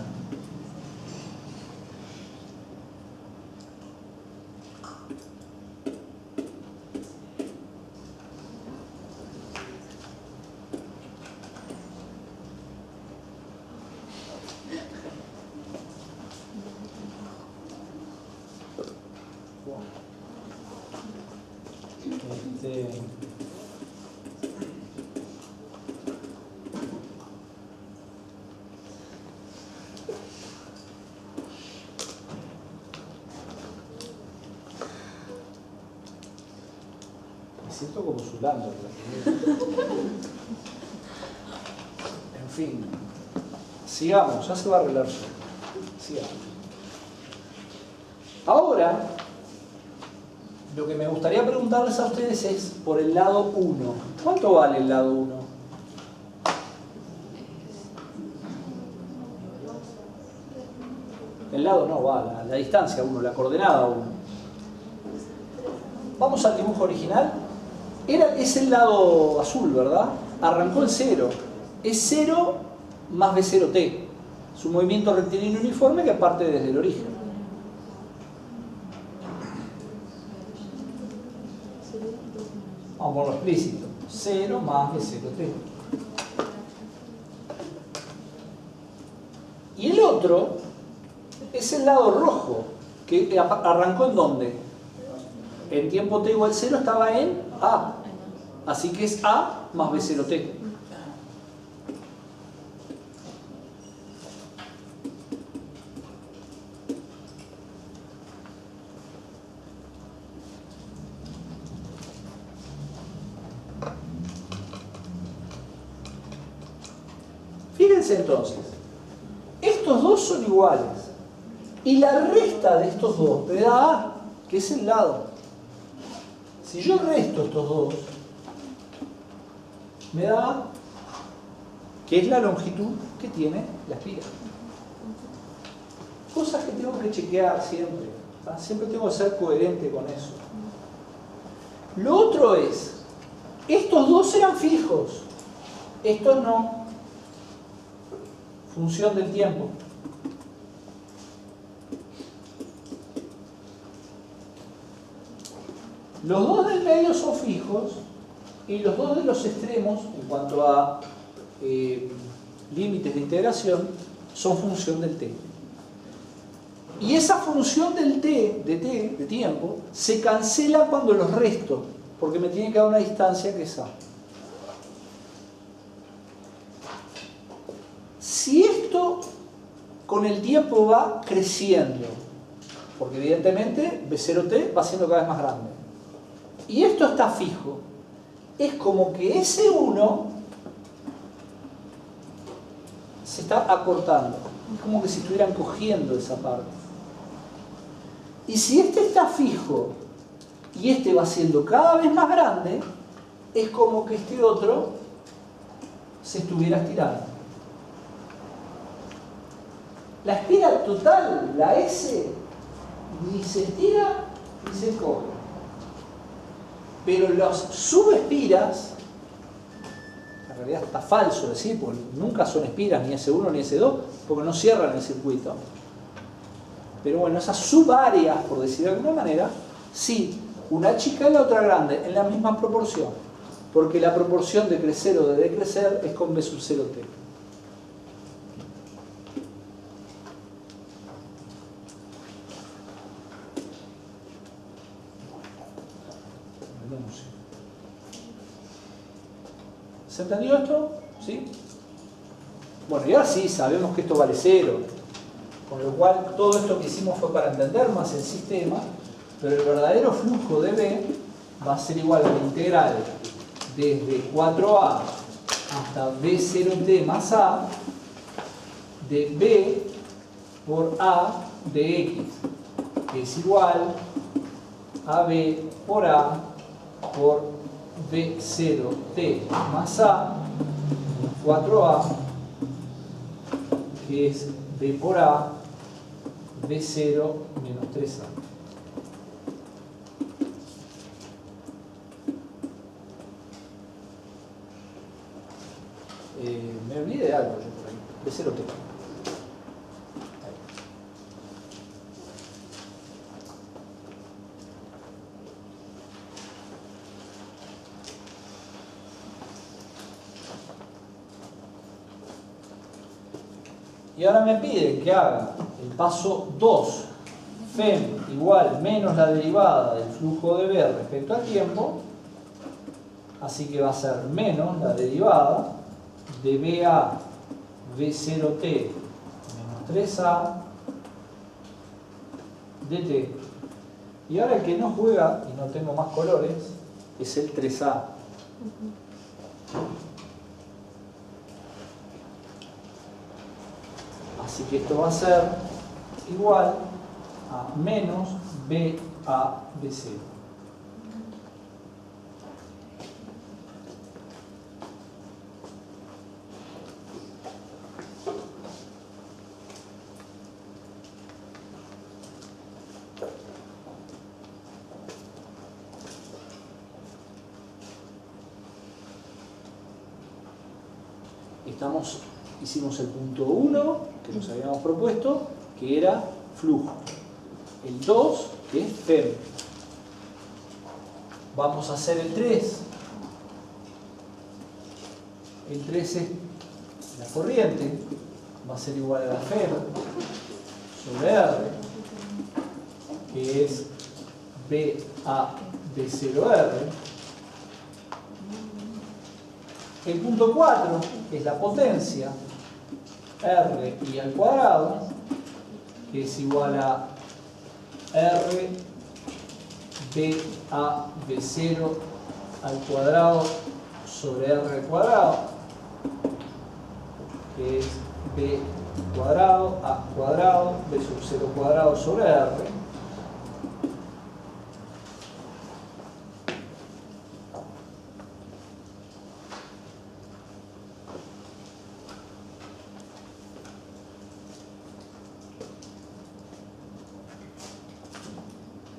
Me siento como Zulando. En fin, sigamos, ya se va a arreglar solo. Sigamos. Ahora, lo que me gustaría preguntarles a ustedes es por el lado 1. ¿Cuánto vale el lado 1? El lado no, va, la distancia 1, la coordenada 1. Vamos al dibujo original. Es el lado azul, ¿verdad? Arrancó en 0. Es 0 más B0t. Es un movimiento rectilíneo uniforme que parte desde el origen. Vamos a ponerlo explícito. 0 más B0t. Y el otro es el lado rojo, que arrancó ¿en dónde? En tiempo t igual 0 estaba en A. Así que es A más B0t. Fíjense entonces, estos dos son iguales y la resta de estos dos me da A, que es el lado. Si yo resto estos dos, me da A, que es la longitud que tiene la espiga. Cosas que tengo que chequear siempre, ¿tá? Siempre tengo que ser coherente con eso. Lo otro es, estos dos eran fijos, estos no. Función del tiempo. Los dos del medio son fijos y los dos de los extremos, en cuanto a límites de integración, son función del t. Y esa función del t, de tiempo, se cancela cuando los resto, porque me tiene que dar una distancia que es a. Si esto con el tiempo va creciendo, porque evidentemente B0t va siendo cada vez más grande, y esto está fijo, es como que ese 1 se está acortando, es como que si estuvieran cogiendo esa parte. Y si este está fijo y este va siendo cada vez más grande, es como que este otro se estuviera estirando. La espiga total, la S, ni se estira ni se encoge. Pero las subespiras, en realidad está falso decir, porque nunca son espiras ni S1 ni S2, porque no cierran el circuito. Pero bueno, esas subáreas, por decir de alguna manera, sí, una chica y la otra grande, en la misma proporción. Porque la proporción de crecer o de decrecer es con B sub 0t. ¿Se entendió esto? ¿Sí? Bueno, y ahora sí, sabemos que esto vale 0. Con lo cual, todo esto que hicimos fue para entender más el sistema, pero el verdadero flujo de B va a ser igual a la integral desde 4A hasta B0T más A de B por A de X, que es igual a B por A por B0T más A 4A, que es B por A B0 menos 3A. Me olvidé de algo yo por ahí. B0T. Y ahora me pide que haga el paso 2, FEM igual menos la derivada del flujo de B respecto al tiempo, así que va a ser menos la derivada de BA B0T menos 3A dt. Y ahora el que no juega, y no tengo más colores, es el 3A. Así que esto va a ser igual a menos BA B0. Hicimos el punto 1 que nos habíamos propuesto, que era flujo. El 2, que es FEM. Vamos a hacer el 3. El 3 es la corriente, va a ser igual a la FEM sobre R, que es BA de 0R. El punto 4 es la potencia, R y al cuadrado, que es igual a R BA B0 al cuadrado sobre R al cuadrado, que es B cuadrado, A cuadrado, B sub 0 cuadrado sobre R.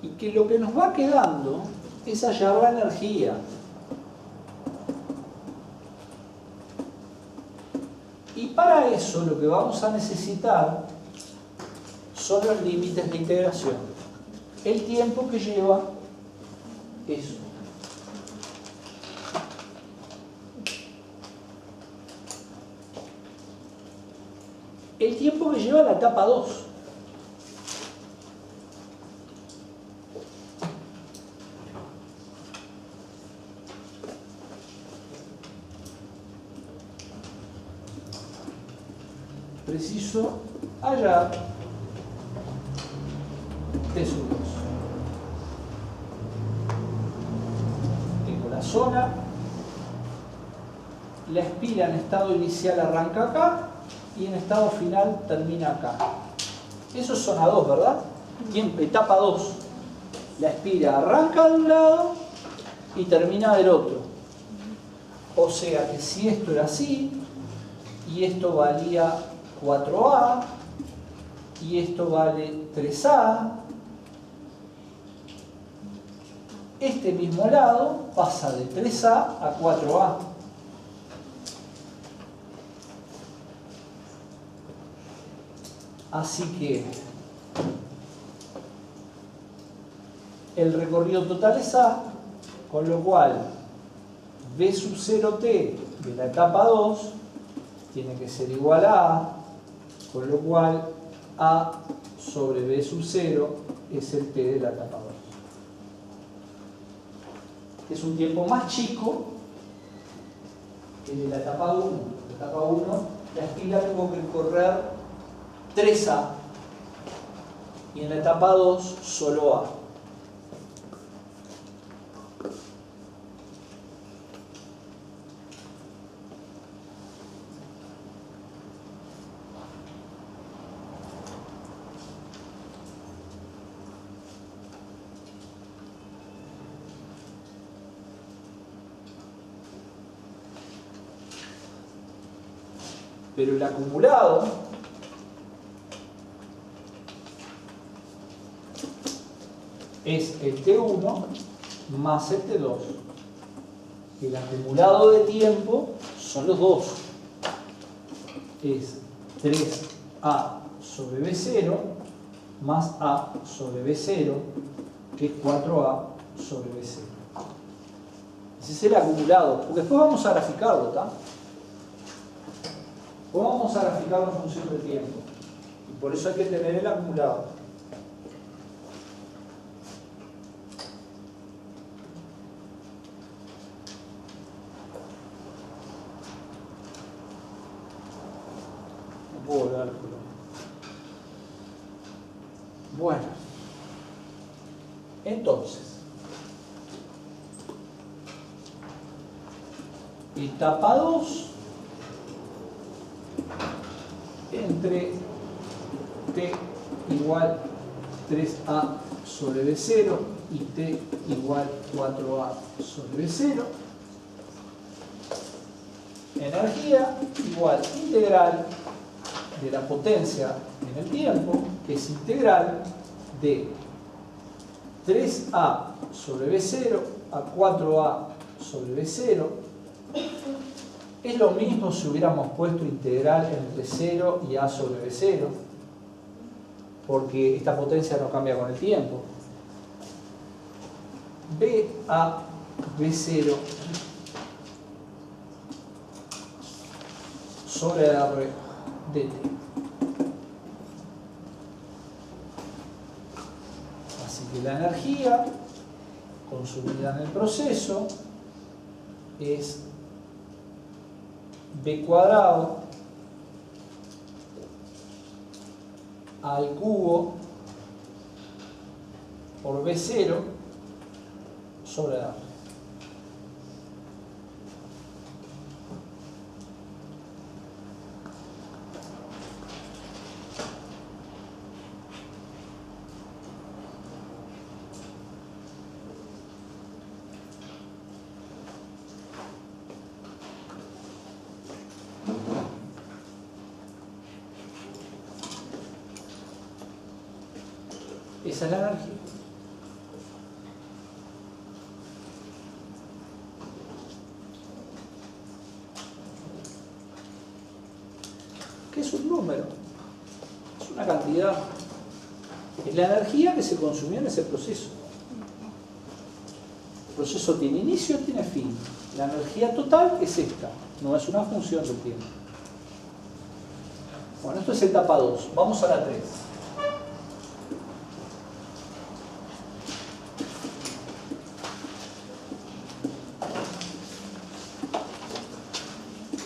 Y que lo que nos va quedando es hallar la energía. Y para eso lo que vamos a necesitar son los límites de integración. El tiempo que lleva eso. El tiempo que lleva la etapa 2. Preciso hallar T sub 2. Tengo la zona, la espira en estado inicial arranca acá y en estado final termina acá. Eso es zona 2, ¿verdad? Etapa 2. La espira arranca de un lado y termina del otro. O sea que si esto era así y esto valía 4A y esto vale 3A, este mismo lado pasa de 3A a 4A. Así que el recorrido total es A, con lo cual B sub 0T de la etapa 2 tiene que ser igual a A, con lo cual A sobre B sub 0 es el T de la etapa 2. Es un tiempo más chico que el de la etapa 1. La etapa 1 la espira tuvo que correr 3A y en la etapa 2 solo A. Pero el acumulado es el T1 más el T2. El acumulado de tiempo son los dos. Es 3A sobre B0 más A sobre B0, que es 4A sobre B0. Ese es el acumulado. Porque después vamos a graficarlo, ¿está? Vamos a graficarlo en función del tiempo. Y por eso hay que tener el acumulado. No puedo volver al color. Bueno. Entonces. Etapa 2. Entre T igual 3A sobre B0 y T igual 4A sobre B0. Energía igual integral de la potencia en el tiempo, que es integral de 3A sobre B0 a 4A sobre B0. Es lo mismo si hubiéramos puesto integral entre 0 y A sobre B0, porque esta potencia no cambia con el tiempo. B a B0 sobre R dt. Así que la energía consumida en el proceso es B cuadrado al cubo por B0 sobre R. Esa es la energía. ¿Qué es un número? Es una cantidad. Es la energía que se consumió en ese proceso. El proceso tiene inicio, tiene fin. La energía total es esta, no es una función del tiempo. Bueno, esto es etapa 2. Vamos a la 3.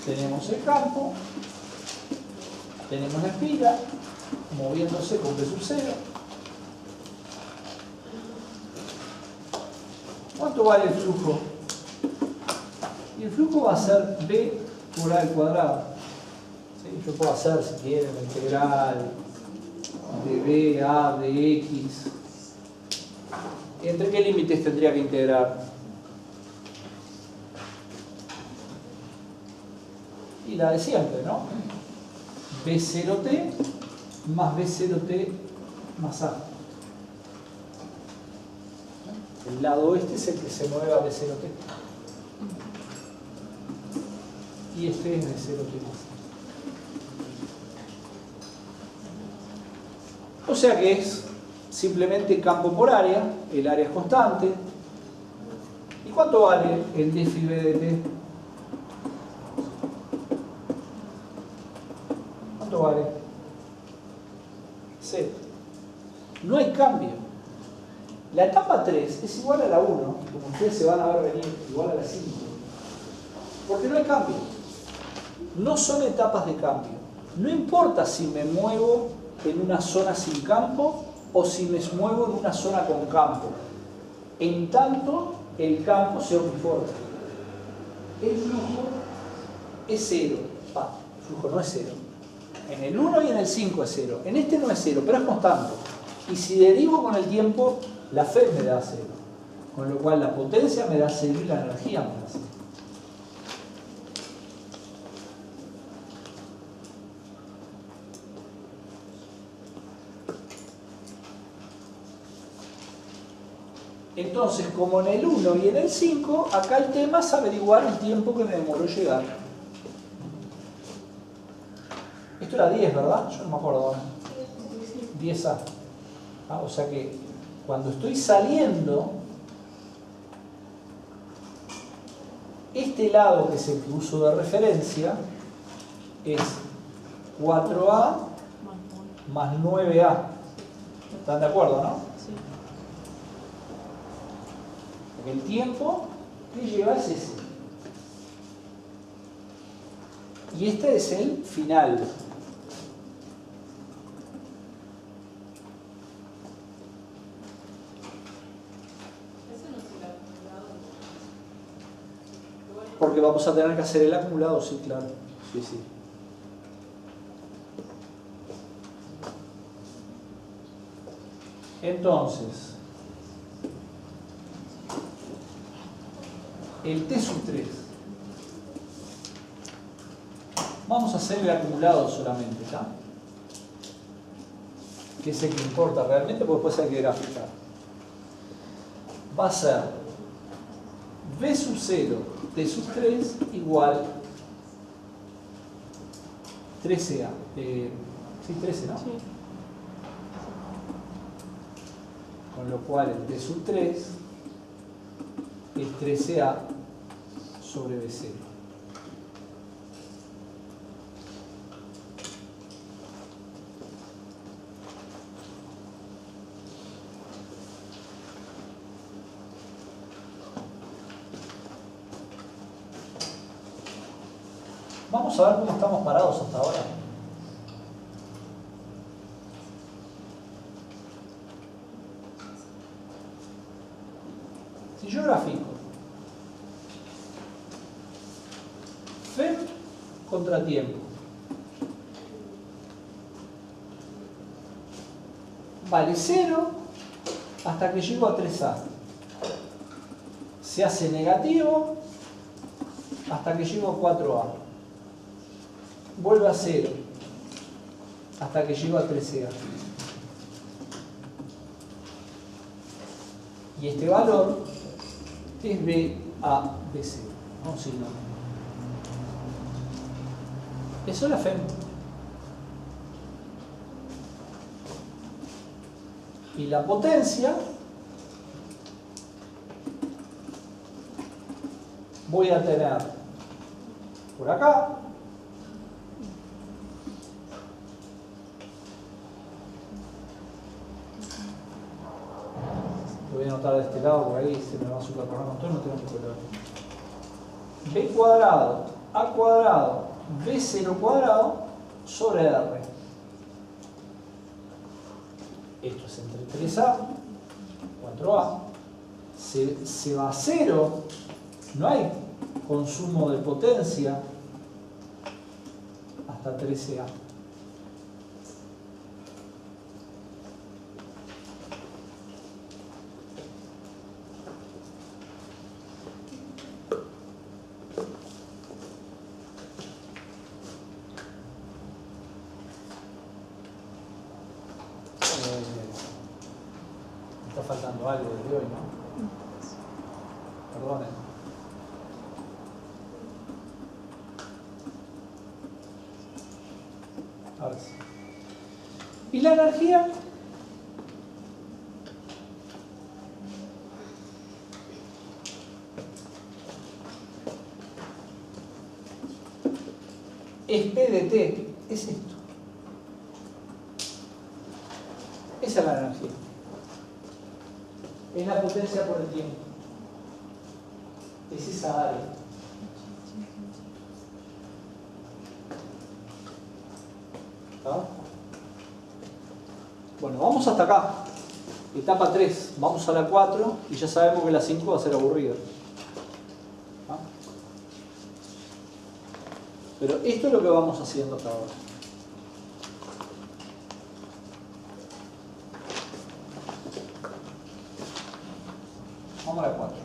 Tenemos el campo, tenemos la espira moviéndose con B sub 0. ¿Cuánto vale el flujo? Y el flujo va a ser B por A al cuadrado. ¿Sí? Yo puedo hacer, si quieren, la integral de B a de X. ¿Entre qué límites tendría que integrar? Y la de siempre, ¿no? B0t más B0t más A. El lado este es el que se mueve a B0t. Y este es B0t más A. O sea que es simplemente campo por área, el área es constante. ¿Y cuánto vale el dφ dt? ¿Cuánto vale? 0. No hay cambio. La etapa 3 es igual a la 1, como ustedes se van a ver venir, igual a la 5. Porque no hay cambio. no son etapas de cambio. No importa si me muevo en una zona sin campo o si me muevo en una zona con campo. En tanto, el campo sea uniforme. El flujo es cero. El flujo no es cero. En el 1 y en el 5 es cero. En este no es cero, pero es constante. Y si derivo con el tiempo, la fe me da cero. Con lo cual la potencia me da cero y la energía me da cero. Entonces, como en el 1 y en el 5, acá el tema es averiguar el tiempo que me demoró llegar. Esto era 10, ¿verdad? Yo no me acuerdo ahora. 10A. O sea que cuando estoy saliendo, este lado que es el que uso de referencia es 4A más 9A. ¿Están de acuerdo, no? Sí. Porque el tiempo que lleva es ese. Y este es el final. Porque vamos a tener que hacer el acumulado, sí, claro. Sí, sí. Entonces, el T sub 3. Vamos a hacer el acumulado solamente, ¿está? Que es el que importa realmente, porque después hay que graficar. Va a ser V sub 0 T sub 3 igual 13A. Sí, 13, ¿no? Sí. Con lo cual el T sub 3 es 13A sobre B0. Vamos a ver cómo estamos parados hasta ahora. Si yo grafico FEM contra tiempo, vale 0 hasta que llego a 3A. Se hace negativo hasta que llego a 4A. Vuelve a 0 hasta que llego a 13A. Y este valor es BA B0. ¿No? Sí, no. Eso es la FEM. Y la potencia, voy a tener por acá lo voy a anotar de este lado, por ahí se me va a superponer con todo, no tengo que color. B cuadrado, A cuadrado, B0 cuadrado sobre R. Esto es entre 3A, 4A. Se va a 0, no hay consumo de potencia hasta 13A. Está faltando algo desde hoy, ¿no? Perdonen. Ahora sí. ¿Y la energía? Es P de T, es esto. Esa es la energía. Es la potencia por el tiempo. Es esa área. ¿Está? Bueno, vamos hasta acá. Etapa 3. Vamos a la 4 y ya sabemos que la 5 va a ser aburrida. ¿Ah? Pero esto es lo que vamos haciendo hasta ahora. Vamos a la 4.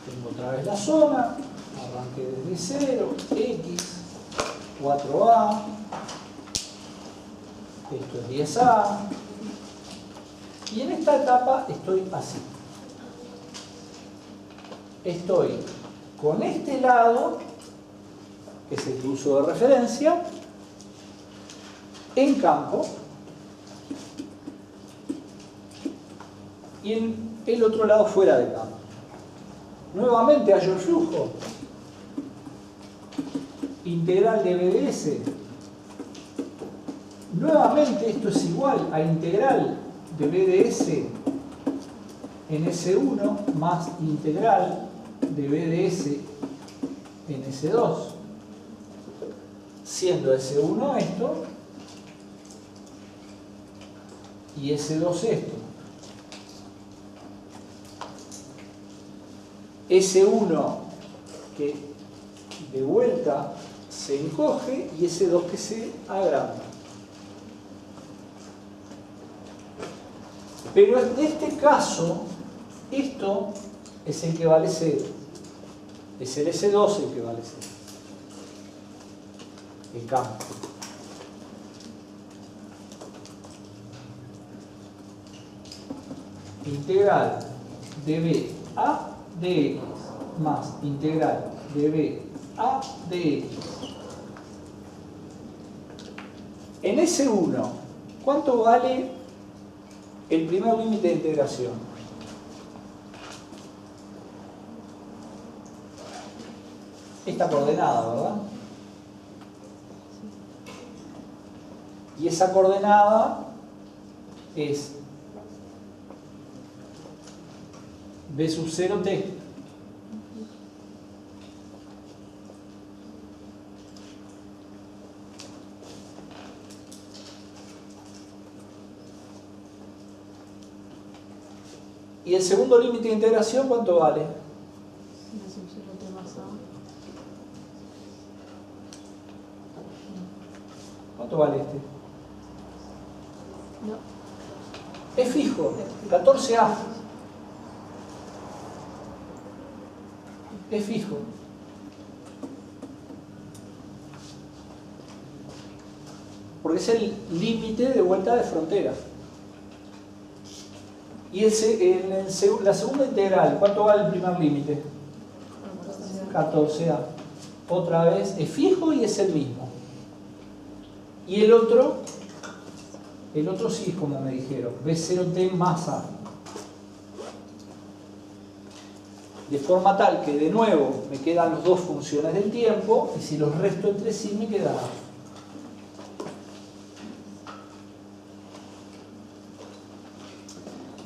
Tengo otra vez la zona. Arranque desde 0, X, 4A. Esto es 10A. Y en esta etapa estoy así. Estoy con este lado, que es el uso de referencia, en campo, y en el otro lado fuera de campo. Nuevamente hallo el flujo. Integral de BDS. Nuevamente esto es igual a integral de BDS en S1 más integral de BDS en S2, siendo S1 esto y S2 esto. S1 que de vuelta se encoge y S2 que se agranda. Pero en este caso, esto es el que vale 0. Es el S2 el que vale 0. El campo. Integral de B a de X más integral de B a de X. En S1, ¿cuánto vale el primer límite de integración? Esta coordenada, ¿verdad? Y esa coordenada es B sub 0t. ¿Y el segundo límite de integración cuánto vale? ¿Cuánto vale este? No. Es fijo, 14A. Es fijo. Porque es el límite de vuelta de frontera. Y la segunda integral, ¿cuánto vale el primer límite? 14A. Otra vez, es fijo y es el mismo. Y el otro sí es como me dijeron, B0T más A. De forma tal que de nuevo me quedan las dos funciones del tiempo y si los resto entre sí me queda A.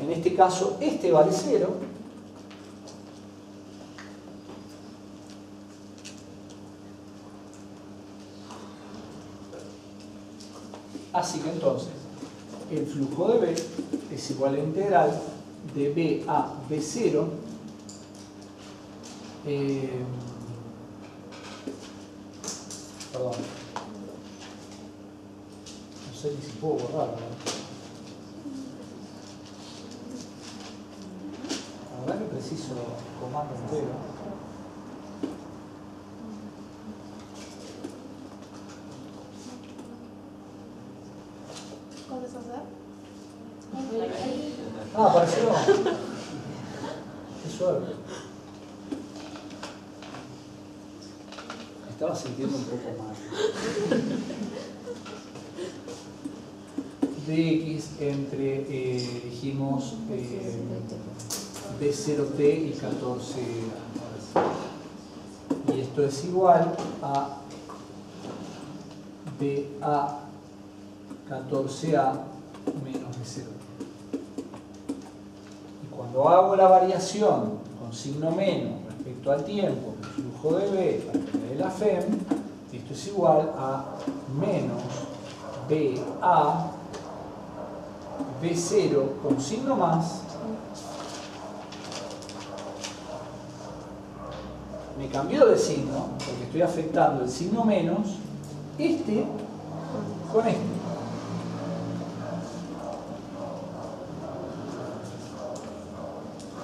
En este caso, este vale 0. Así que entonces, el flujo de B es igual a la integral de B a B0 perdón. No sé ni si puedo borrar, ¿verdad? La verdad que preciso comando entero. ¿Cómo es hacer? Ah, apareció. Qué suerte. Me estaba sintiendo un poco mal. Dx entre, dijimos, B0t y 14. Y esto es igual a BA 14A menos B0t. Y cuando hago la variación con con signo menos respecto al tiempo, el flujo de B para que me dé la FEM, esto es igual a menos BA B0 con signo más. Me cambió de signo, porque estoy afectando el signo menos, este con este.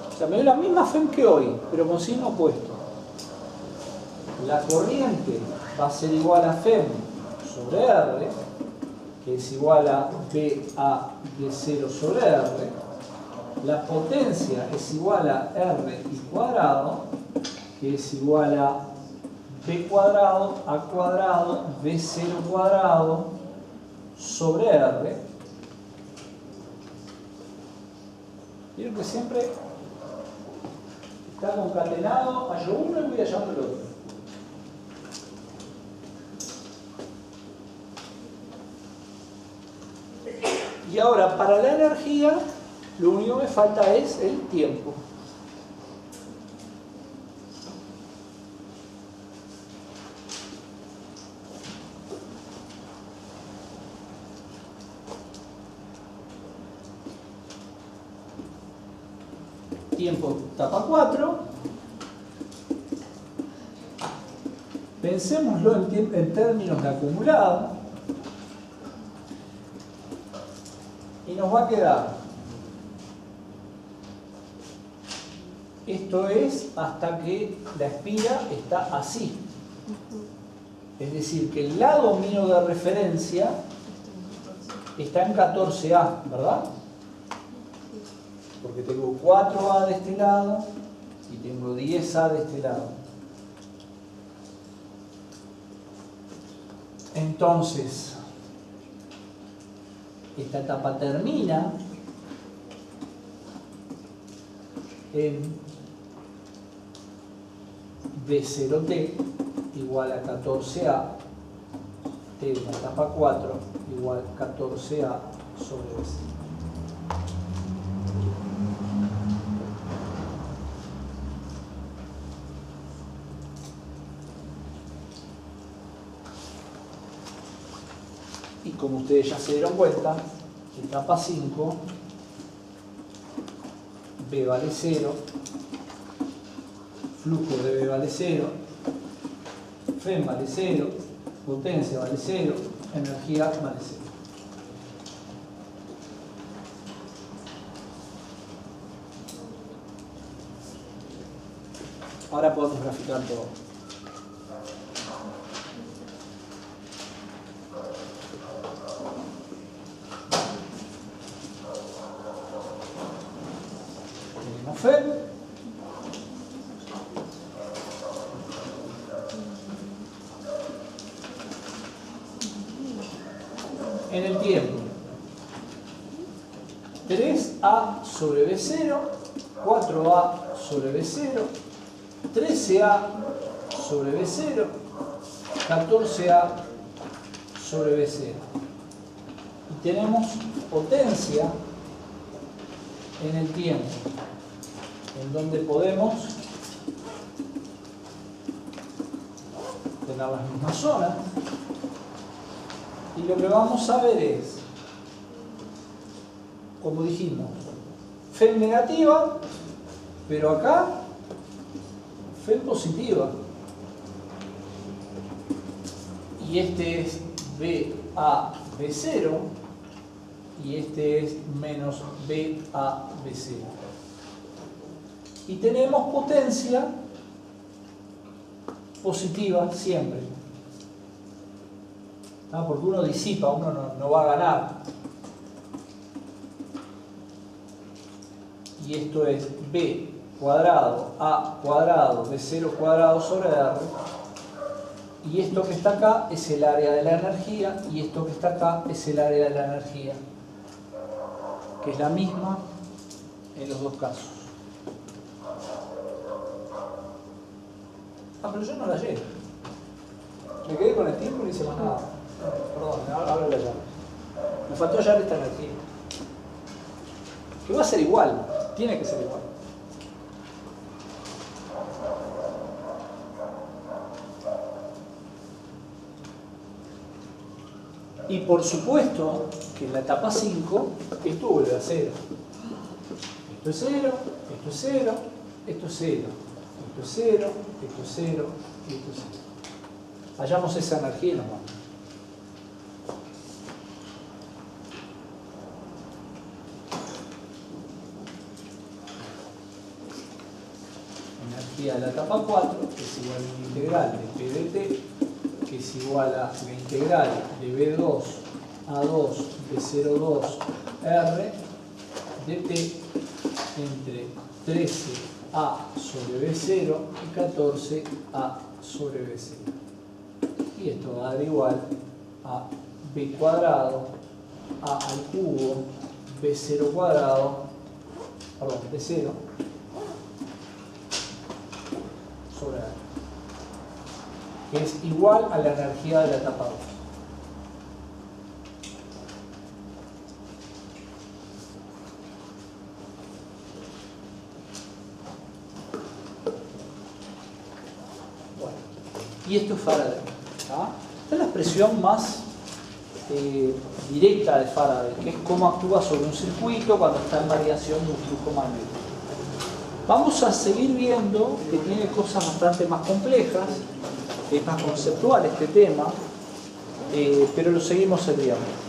O sea, me dio la misma FEM que hoy, pero con signo opuesto. La corriente va a ser igual a FEM sobre R, que es igual a BA B0 sobre R. La potencia es igual a R y cuadrado, que es igual a B cuadrado, A cuadrado, B0 cuadrado sobre R. Vieron que siempre está concatenado, hallo uno y voy hallando el otro. Y ahora, para la energía, lo único que me falta es el tiempo. Tiempo etapa 4. Pensémoslo en términos de acumulado. Y nos va a quedar, esto es hasta que la espira está así. Es decir, que el lado mío de referencia está en 14A, ¿verdad? Porque tengo 4A de este lado y tengo 10A de este lado. Entonces, esta etapa termina en B0T igual a 14A, T en la etapa 4 igual a 14A sobre B0. Y como ustedes ya se dieron cuenta, etapa 5, B vale 0, flujo de B vale 0, FEM vale 0, potencia vale 0, energía vale 0. Ahora podemos graficar todo. FEM en el tiempo 3A sobre B0, 4A sobre B0, 13A sobre B0, 14A sobre B0. Y tenemos potencia en el tiempo, en donde podemos tener las mismas zonas, y lo que vamos a ver es, como dijimos, FEM negativa, pero acá FEM positiva, y este es BA B0 y este es menos BA B0. Y tenemos potencia positiva siempre. Porque uno disipa, uno no va a ganar. Y esto es B cuadrado, A cuadrado, B0 cuadrado sobre R. Y esto que está acá es el área de la energía, y esto que está acá es el área de la energía, que es la misma en los dos casos. Pero yo no la llevo. Me quedé con el tiempo y no hice más nada. Perdón, hablo la llave. Me faltó hallar esta energía. Que va a ser igual, tiene que ser igual. Y por supuesto que en la etapa 5 esto vuelve a 0. Esto es 0, esto es 0, esto es 0, esto es 0, esto es 0 y esto es 0. Hallamos esa energía y nos vamos. Energía de la etapa 4, que es igual a la integral de P de T, que es igual a la integral de B2 a 2 de 0,2 R de T entre 13A sobre B0 y 14A sobre B0. Y esto va a dar igual a B cuadrado A al cubo B0 cuadrado, perdón, B0 sobre R, que es igual a la energía de la etapa 2. Bueno, y esto es Faraday. Esta es la expresión más directa de Faraday, que es cómo actúa sobre un circuito cuando está en variación de un flujo magnético. Vamos a seguir viendo que tiene cosas bastante más complejas, es más conceptual este tema, pero lo seguimos el viernes.